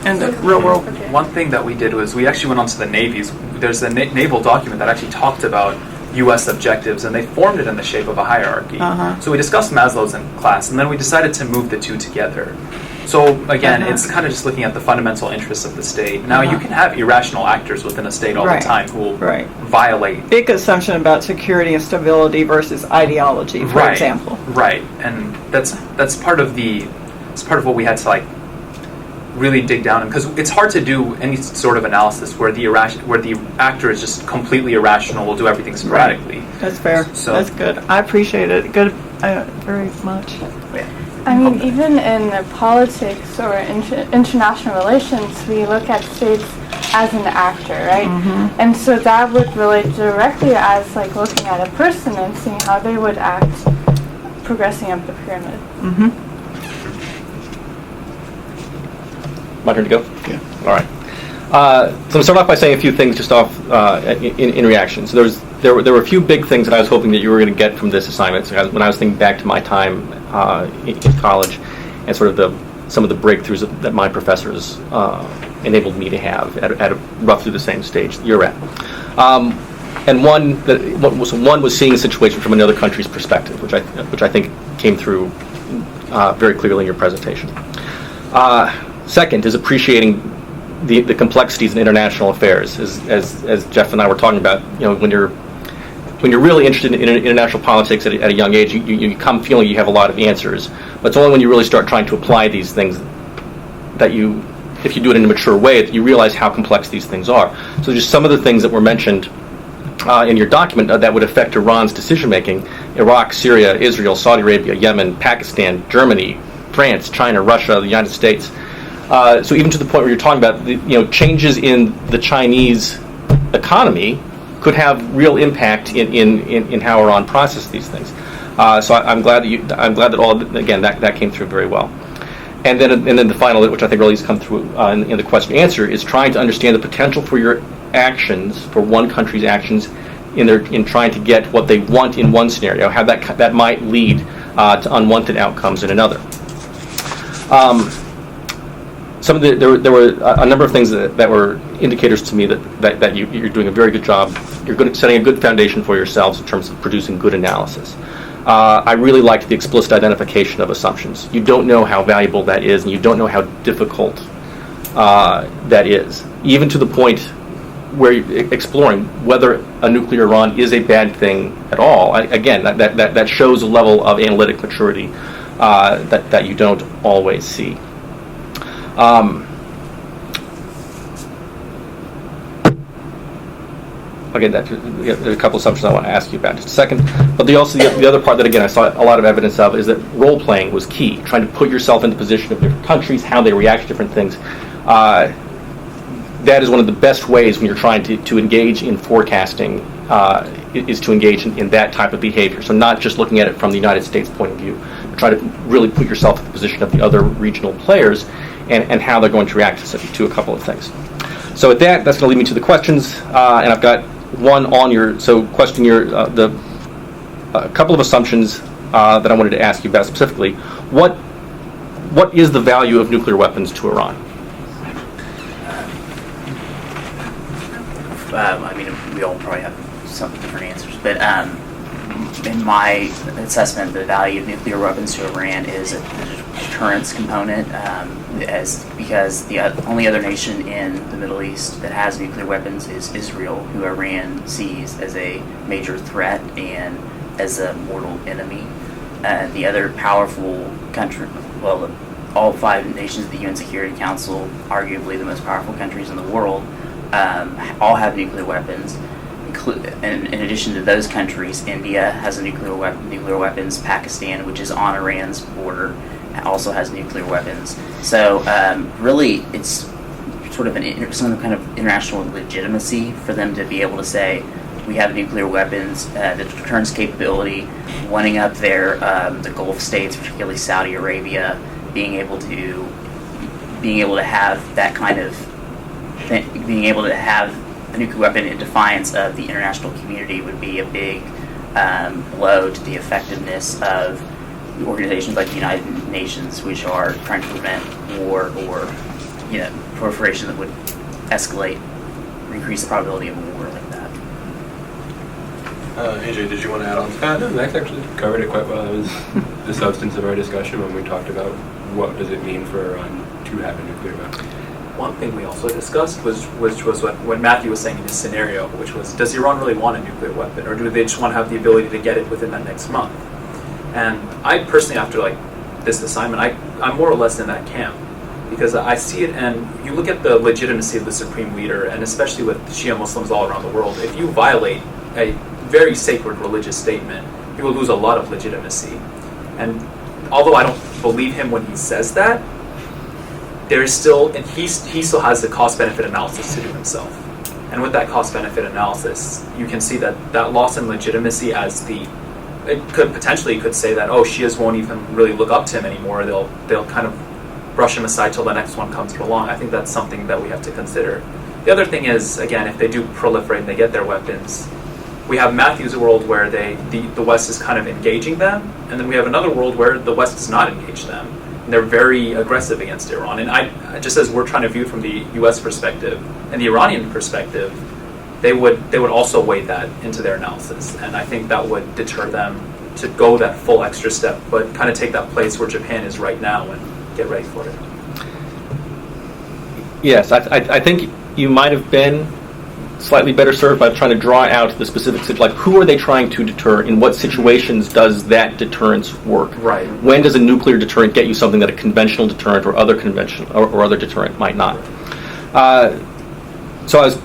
in the real world? One thing that we did was we actually went onto the Navy's. There's a naval document that actually talked about U.S. objectives, and they formed it in the shape of a hierarchy. So we discussed Maslow's in class, and then we decided to move the two together. So again, it's kind of just looking at the fundamental interests of the state. Now, you can have irrational actors within a state all the time who will violate. Big assumption about security and stability versus ideology, for example. Right, and that's part of what we had to really dig down, because it's hard to do any sort of analysis where the actor is just completely irrational, will do everything sporadically. That's fair. So that's good. I appreciate it. Good, very much. I mean, even in politics or international relations, we look at states as an actor, right? And so that would relate directly as like looking at a person and seeing how they would act progressing up the pyramid. My turn to go? Yeah. All right. So I'm going to start off by saying a few things just off in reaction. So there were a few big things that I was hoping that you were going to get from this assignment. So when I was thinking back to my time in college and sort of some of the breakthroughs that my professors enabled me to have at roughly the same stage that you're at. And one was seeing a situation from another country's perspective, which I think came through very clearly in your presentation. Second is appreciating the complexities in international affairs, as Jeff and I were talking about. You know, when you're really interested in international politics at a young age, you come feeling you have a lot of answers. But it's only when you really start trying to apply these things that if you do it in a mature way, that you realize how complex these things are. So just some of the things that were mentioned in your document that would affect Iran's decision-making: Iraq, Syria, Israel, Saudi Arabia, Yemen, Pakistan, Germany, France, China, Russia, the United States. So even to the point where you're talking about changes in the Chinese economy could have real impact in how Iran processes these things. So I'm glad that that came through very well. And then the final, which I think really has come through in the question and answer, is trying to understand the potential for your actions, for one country's actions, in trying to get what they want in one scenario, how that might lead to unwanted outcomes in another. There were a number of things that were indicators to me that you're doing a very good job. You're good at setting a good foundation for yourselves in terms of producing good analysis. I really liked the explicit identification of assumptions. You don't know how valuable that is, and you don't know how difficult that is, even to the point where you're exploring whether a nuclear Iran is a bad thing at all. Again, that shows a level of analytic maturity that you don't always see. Again, there's a couple assumptions I want to ask you about in just a second. But the other part that, again, I saw a lot of evidence of is that role-playing was key, trying to put yourself in the position of different countries, how they react to different things. That is one of the best ways when you're trying to engage in forecasting, is to engage in that type of behavior. So not just looking at it from the United States point of view, but try to really put yourself in the position of the other regional players and how they're going to react to a couple of things. So with that's going to lead me to the questions, and I've got one on a couple of assumptions that I wanted to ask you about specifically. What is the value of nuclear weapons to Iran? I mean, we all probably have some different answers, but in my assessment, the value of nuclear weapons to Iran is a deterrence component, because the only other nation in the Middle East that has nuclear weapons is Israel, who Iran sees as a major threat and as a mortal enemy. The other powerful country, well, all 5 nations of the UN Security Council, arguably the most powerful countries in the world, all have nuclear weapons. And in addition to those countries, India has a nuclear weapons. Pakistan, which is on Iran's border, also has nuclear weapons. So really, it's sort of some kind of international legitimacy for them to be able to say, we have nuclear weapons, the deterrence capability, wanting up the Gulf states, particularly Saudi Arabia, being able to have that kind of thing, being able to have a nuclear weapon in defiance of the international community would be a big blow to the effectiveness of organizations like the United Nations, which are trying to prevent war or proliferation that would escalate or increase the probability of a war like that. AJ, did you want to add on to that? No, Max actually covered it quite well. It was the substance of our discussion when we talked about what does it mean for Iran to have a nuclear weapon. One thing we also discussed was what Matthew was saying in his scenario, which was, does Iran really want a nuclear weapon, or do they just want to have the ability to get it within that next month? And I personally, after this assignment, I'm more or less in that camp, because I see it, and you look at the legitimacy of the supreme leader, and especially with Shia Muslims all around the world, if you violate a very sacred religious statement, you will lose a lot of legitimacy. And although I don't believe him when he says that, there is still, and he still has the cost-benefit analysis to do himself. And with that cost-benefit analysis, you can see that that loss in legitimacy it could say that, oh, Shias won't even really look up to him anymore. They'll kind of brush him aside till the next one comes along. I think that's something that we have to consider. The other thing is, again, if they do proliferate and they get their weapons, we have Matthew's world where the West is kind of engaging them, and then we have another world where the West does not engage them. And they're very aggressive against Iran. And just as we're trying to view from the U.S. perspective and the Iranian perspective, they would also weigh that into their analysis. And I think that would deter them to go that full extra step, but kind of take that place where Japan is right now and get ready for it. Yes, I think you might have been slightly better served by trying to draw out the specifics of, like, who are they trying to deter? In what situations does that deterrence work? Right. When does a nuclear deterrent get you something that a conventional deterrent or other other deterrent might not? So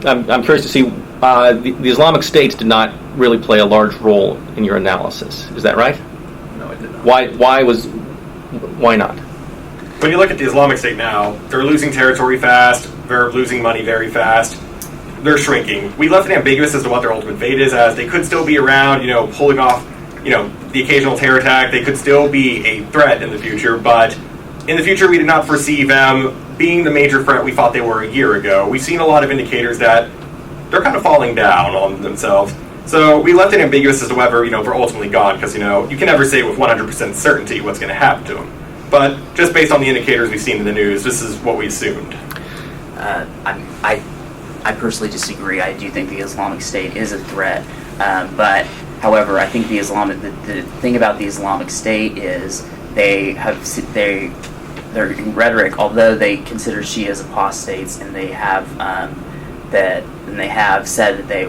I'm curious to see, the Islamic State did not really play a large role in your analysis. Is that right? No, it did not. Why not? When you look at the Islamic State now, they're losing territory fast, they're losing money very fast, they're shrinking. We left it ambiguous as to what their ultimate fate is, as they could still be around, pulling off, the occasional terror attack. They could still be a threat in the future, but in the future we did not foresee them being the major threat we thought they were a year ago. We've seen a lot of indicators that they're kind of falling down on themselves. So we left it ambiguous as to whether, they're ultimately gone, because, you can never say with 100% certainty what's going to happen to them. But just based on the indicators we've seen in the news, this is what we assumed. I personally disagree. I do think the Islamic State is a threat, but however, I think the thing about the Islamic State is their rhetoric, although they consider Shias apostates, and they have said that they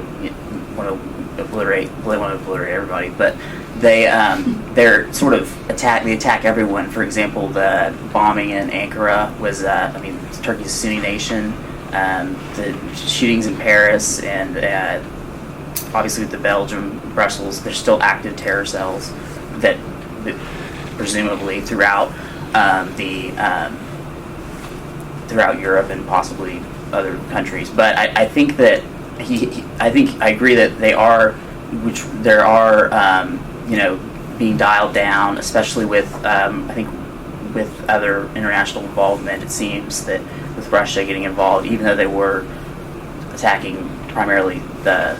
want to obliterate everybody, but they're sort of attack everyone. For example, the bombing in Ankara was Turkey's Sunni nation. The shootings in Paris and obviously with the Belgium, Brussels, there's still active terror cells that presumably throughout throughout Europe and possibly other countries. But I think that I agree that there are being dialed down, especially with I think with other international involvement. It seems that with Russia getting involved, even though they were attacking primarily the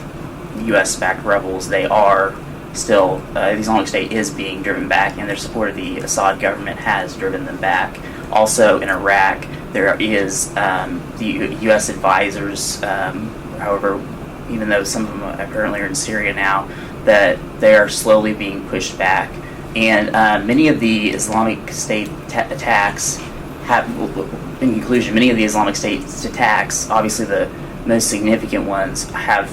U.S.-backed rebels, they are still, the Islamic State is being driven back, and their support of the Assad government has driven them back. Also in Iraq, there is the U.S. advisors, however, even though some of them apparently are in Syria now, that they are slowly being pushed back. And many of the Islamic State attacks have, in conclusion, many of the Islamic State's attacks, obviously the most significant ones, have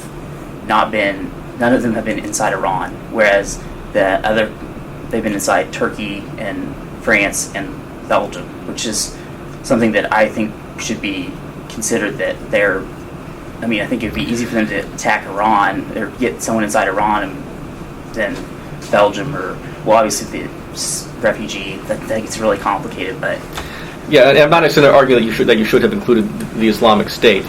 not been, none of them have been inside Iran, whereas they've been inside Turkey and France and Belgium, which is something that I think should be considered, that I think it would be easy for them to attack Iran or get someone inside Iran than Belgium, or, well, obviously the refugee, that gets really complicated, but... Yeah, I'm not necessarily arguing that you should have included the Islamic State.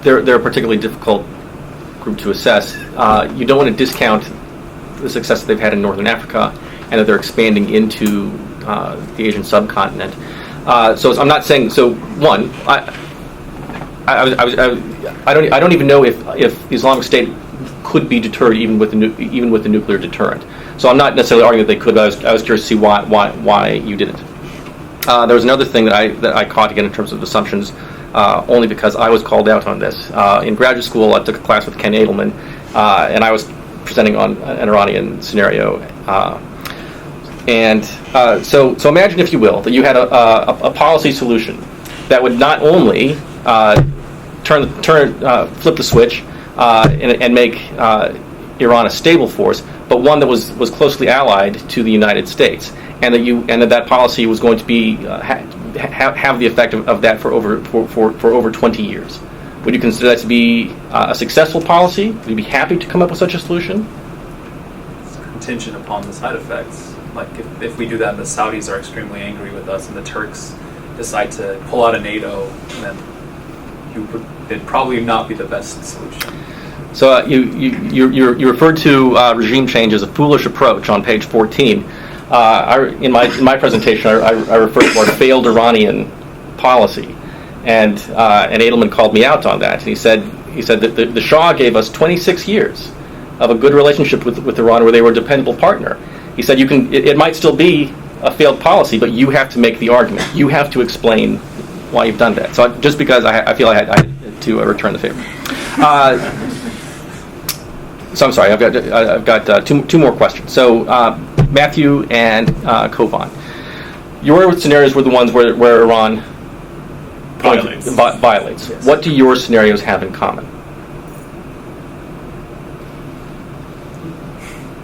They're a particularly difficult group to assess. You don't want to discount the success that they've had in Northern Africa, and that they're expanding into the Asian subcontinent. So I'm not saying. So one, I don't even know if the Islamic State could be deterred even with the nuclear deterrent. So I'm not necessarily arguing that they could, but I was curious to see why you didn't. There was another thing that I caught again in terms of assumptions, only because I was called out on this. In graduate school, I took a class with Ken Edelman, and I was presenting on an Iranian scenario. So imagine, if you will, that you had a policy solution that would not only flip the switch and make Iran a stable force, but one that was closely allied to the United States, and that policy was going to be have the effect of that for over 20 years. Would you consider that to be a successful policy? Would you be happy to come up with such a solution? contingent upon the side effects. Like if we do that, the Saudis are extremely angry with us, and the Turks decide to pull out of NATO, then it'd probably not be the best solution. So you referred to regime change as a foolish approach on page 14. In my presentation, I referred to our failed Iranian policy, and Edelman called me out on that. And he said that the Shah gave us 26 years of a good relationship with Iran, where they were a dependable partner. He said it might still be a failed policy, but you have to make the argument. You have to explain why you've done that. So just because I feel I had to return the favor. So I'm sorry, I've got two more questions. So Matthew and Kovan, your scenarios were the ones where Iran violates. Yes. What do your scenarios have in common?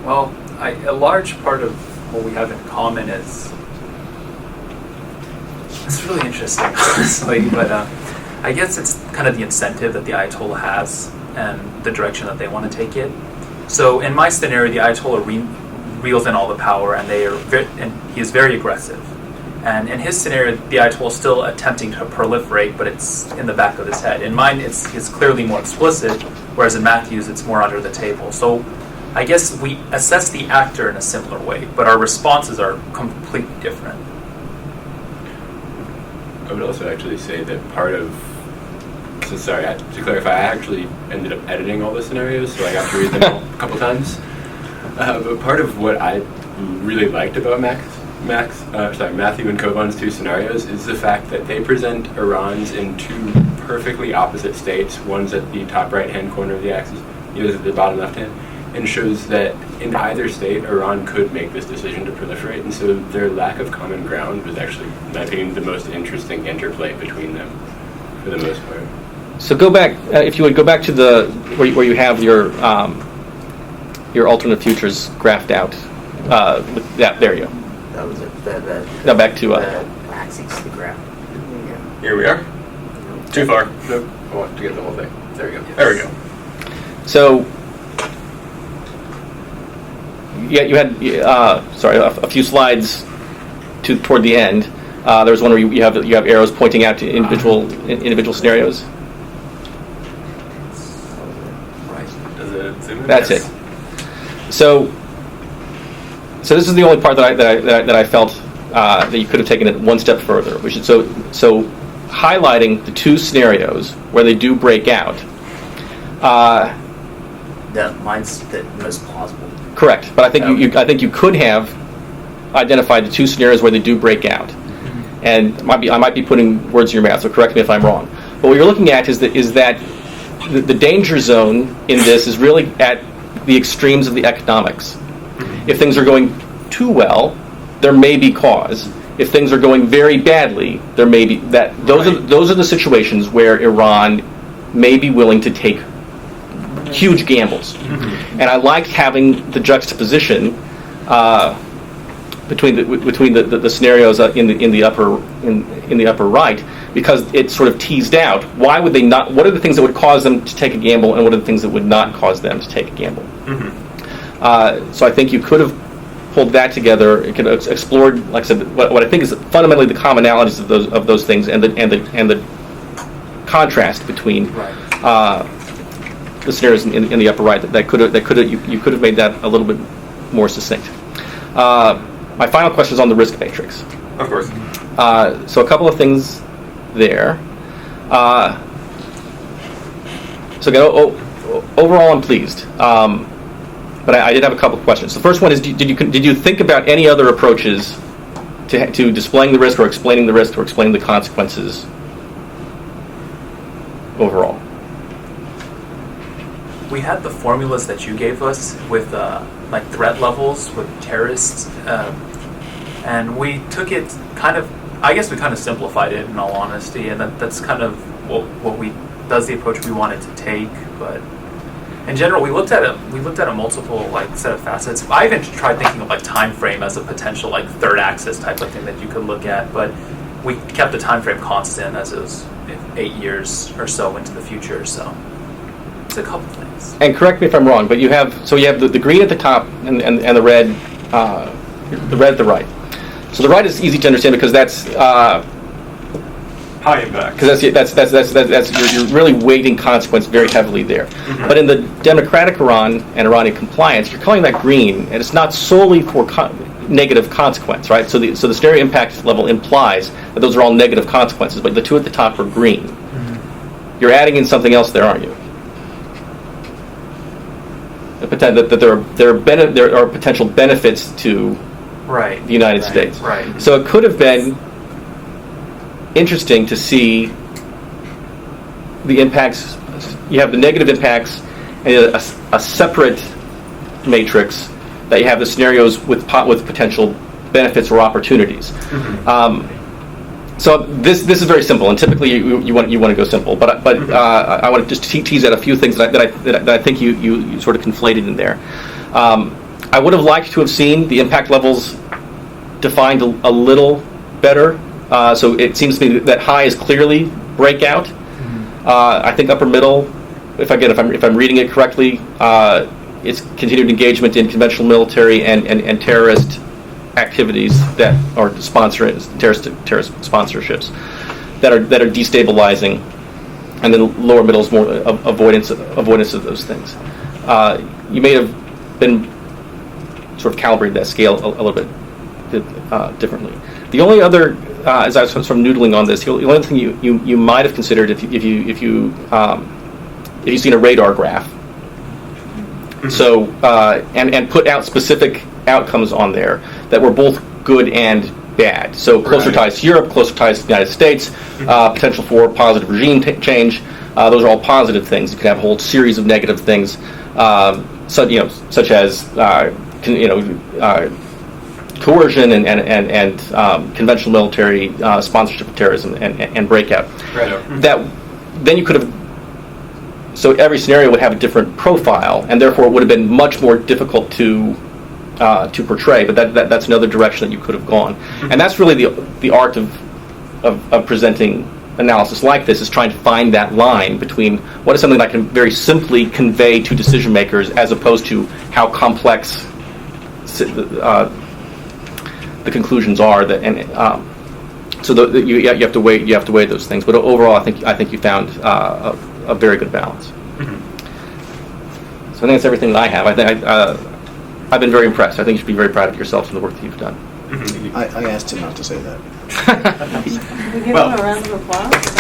Well, a large part of what we have in common is it's really interesting, honestly, but I guess it's kind of the incentive that the Ayatollah has and the direction that they want to take it. So in my scenario, the Ayatollah reels in all the power, and he is very aggressive. And in his scenario, the Ayatollah is still attempting to proliferate, but it's in the back of his head. In mine, it's clearly more explicit, whereas in Matthew's, it's more under the table. So I guess we assess the actor in a similar way, but our responses are completely different. I would also actually say that part of, so sorry, to clarify, I actually ended up editing all the scenarios, so I got to read them all a couple times. But part of what I really liked about Matthew and Kovan's two scenarios is the fact that they present Iran's in two perfectly opposite states. One's at the top right-hand corner of the axis, the other's at the bottom left-hand, and shows that in either state, Iran could make this decision to proliferate, and so their lack of common ground was actually, I think, the most interesting interplay between them, for the most part. So go back, if you would go back to where you have your alternate futures graphed out. With that, there you go. That was it. Now back to the axis, the graph. Here we are. Too far. Nope, I want to get the whole thing. There we go. Yes. There we go. So, yeah, you had a few slides toward the end. There was one where you have arrows pointing out to individual scenarios. Does it zoom in? That's Yes. it. So this is the only part that I felt that you could have taken it one step further. We should so highlighting the two scenarios where they do break out. Mine's the most plausible. Correct, but I think you could have identified the two scenarios where they do break out, and I might be putting words in your mouth. So correct me if I'm wrong. But what you're looking at is that the danger zone in this is really at the extremes of the economics. If things are going too well, there may be cause. If things are going very badly, there may be that. Those are the situations where Iran may be willing to take huge gambles. And I like having the juxtaposition between the scenarios in the upper right, because it's sort of teased out. Why would they not? What are the things that would cause them to take a gamble, and what are the things that would not cause them to take a gamble? So I think you could have pulled that together. It could have explored, like I said, what I think is fundamentally the commonalities of those things, and the contrast between the scenarios in the upper right. You could have made that a little bit more succinct. My final question is on the risk matrix. Of course. So a couple of things there. So again, overall, I'm pleased. But I did have a couple of questions. The first one is: did you think about any other approaches to displaying the risk, or explaining the risk, or explaining the consequences overall? We had the formulas that you gave us with like threat levels with terrorists, and we took it I guess we kind of simplified it, in all honesty, and that's kind of that's the approach we wanted to take. But in general, we looked at a multiple set of facets. I even tried thinking of time frame as a potential third axis type of thing that you could look at, but we kept the time frame constant, as it was 8 years or so into the future. So a couple things. And correct me if I'm wrong, but you have the green at the top and the red at the right. So the right is easy to understand because that's High impact. because that's you're really weighting consequence very heavily there. Mm-hmm. But in the democratic Iran and Iranian compliance, you're calling that green, and it's not solely for negative consequence, right? So the scenario impact level implies that those are all negative consequences, but the two at the top are green. Mm-hmm. You're adding in something else there, aren't you? That there are potential benefits to Right. the United States. Right. So it could have been interesting to see the impacts. You have the negative impacts and a separate matrix that you have the scenarios with potential benefits or opportunities. Mm-hmm. So this is very simple, and typically you want to go simple. But I want to just tease out a few things that I think you sort of conflated in there. I would have liked to have seen the impact levels defined a little better. So it seems to me that high is clearly breakout. Mm-hmm. I think upper middle, if I'm reading it correctly, it's continued engagement in conventional military and terrorist activities that are terrorist sponsorships that are destabilizing, and then lower middle is more avoidance of those things. You may have been sort of calibrated that scale a little bit differently. The only other, as I was sort of noodling on this, the only other thing you might have considered if you've seen a radar graph. Mm-hmm. So and put out specific outcomes on there that were both good and bad. So closer ties to Europe, closer ties to the United States, potential for positive regime change. Those are all positive things. You could have a whole series of negative things, such as coercion and conventional military sponsorship of terrorism and breakout. Right. That then you could have. So every scenario would have a different profile, and therefore it would have been much more difficult to portray. But that's another direction that you could have gone, and that's really the art of presenting analysis like this, is trying to find that line between what is something that I can very simply convey to decision makers, as opposed to how complex the conclusions are. You have to weigh those things. But overall, I think you found a very good balance. Mm-hmm. So I think that's everything that I have. I've been very impressed. I think you should be very proud of yourself and the work that you've done. I asked him not to say that. Can we give him a round of applause?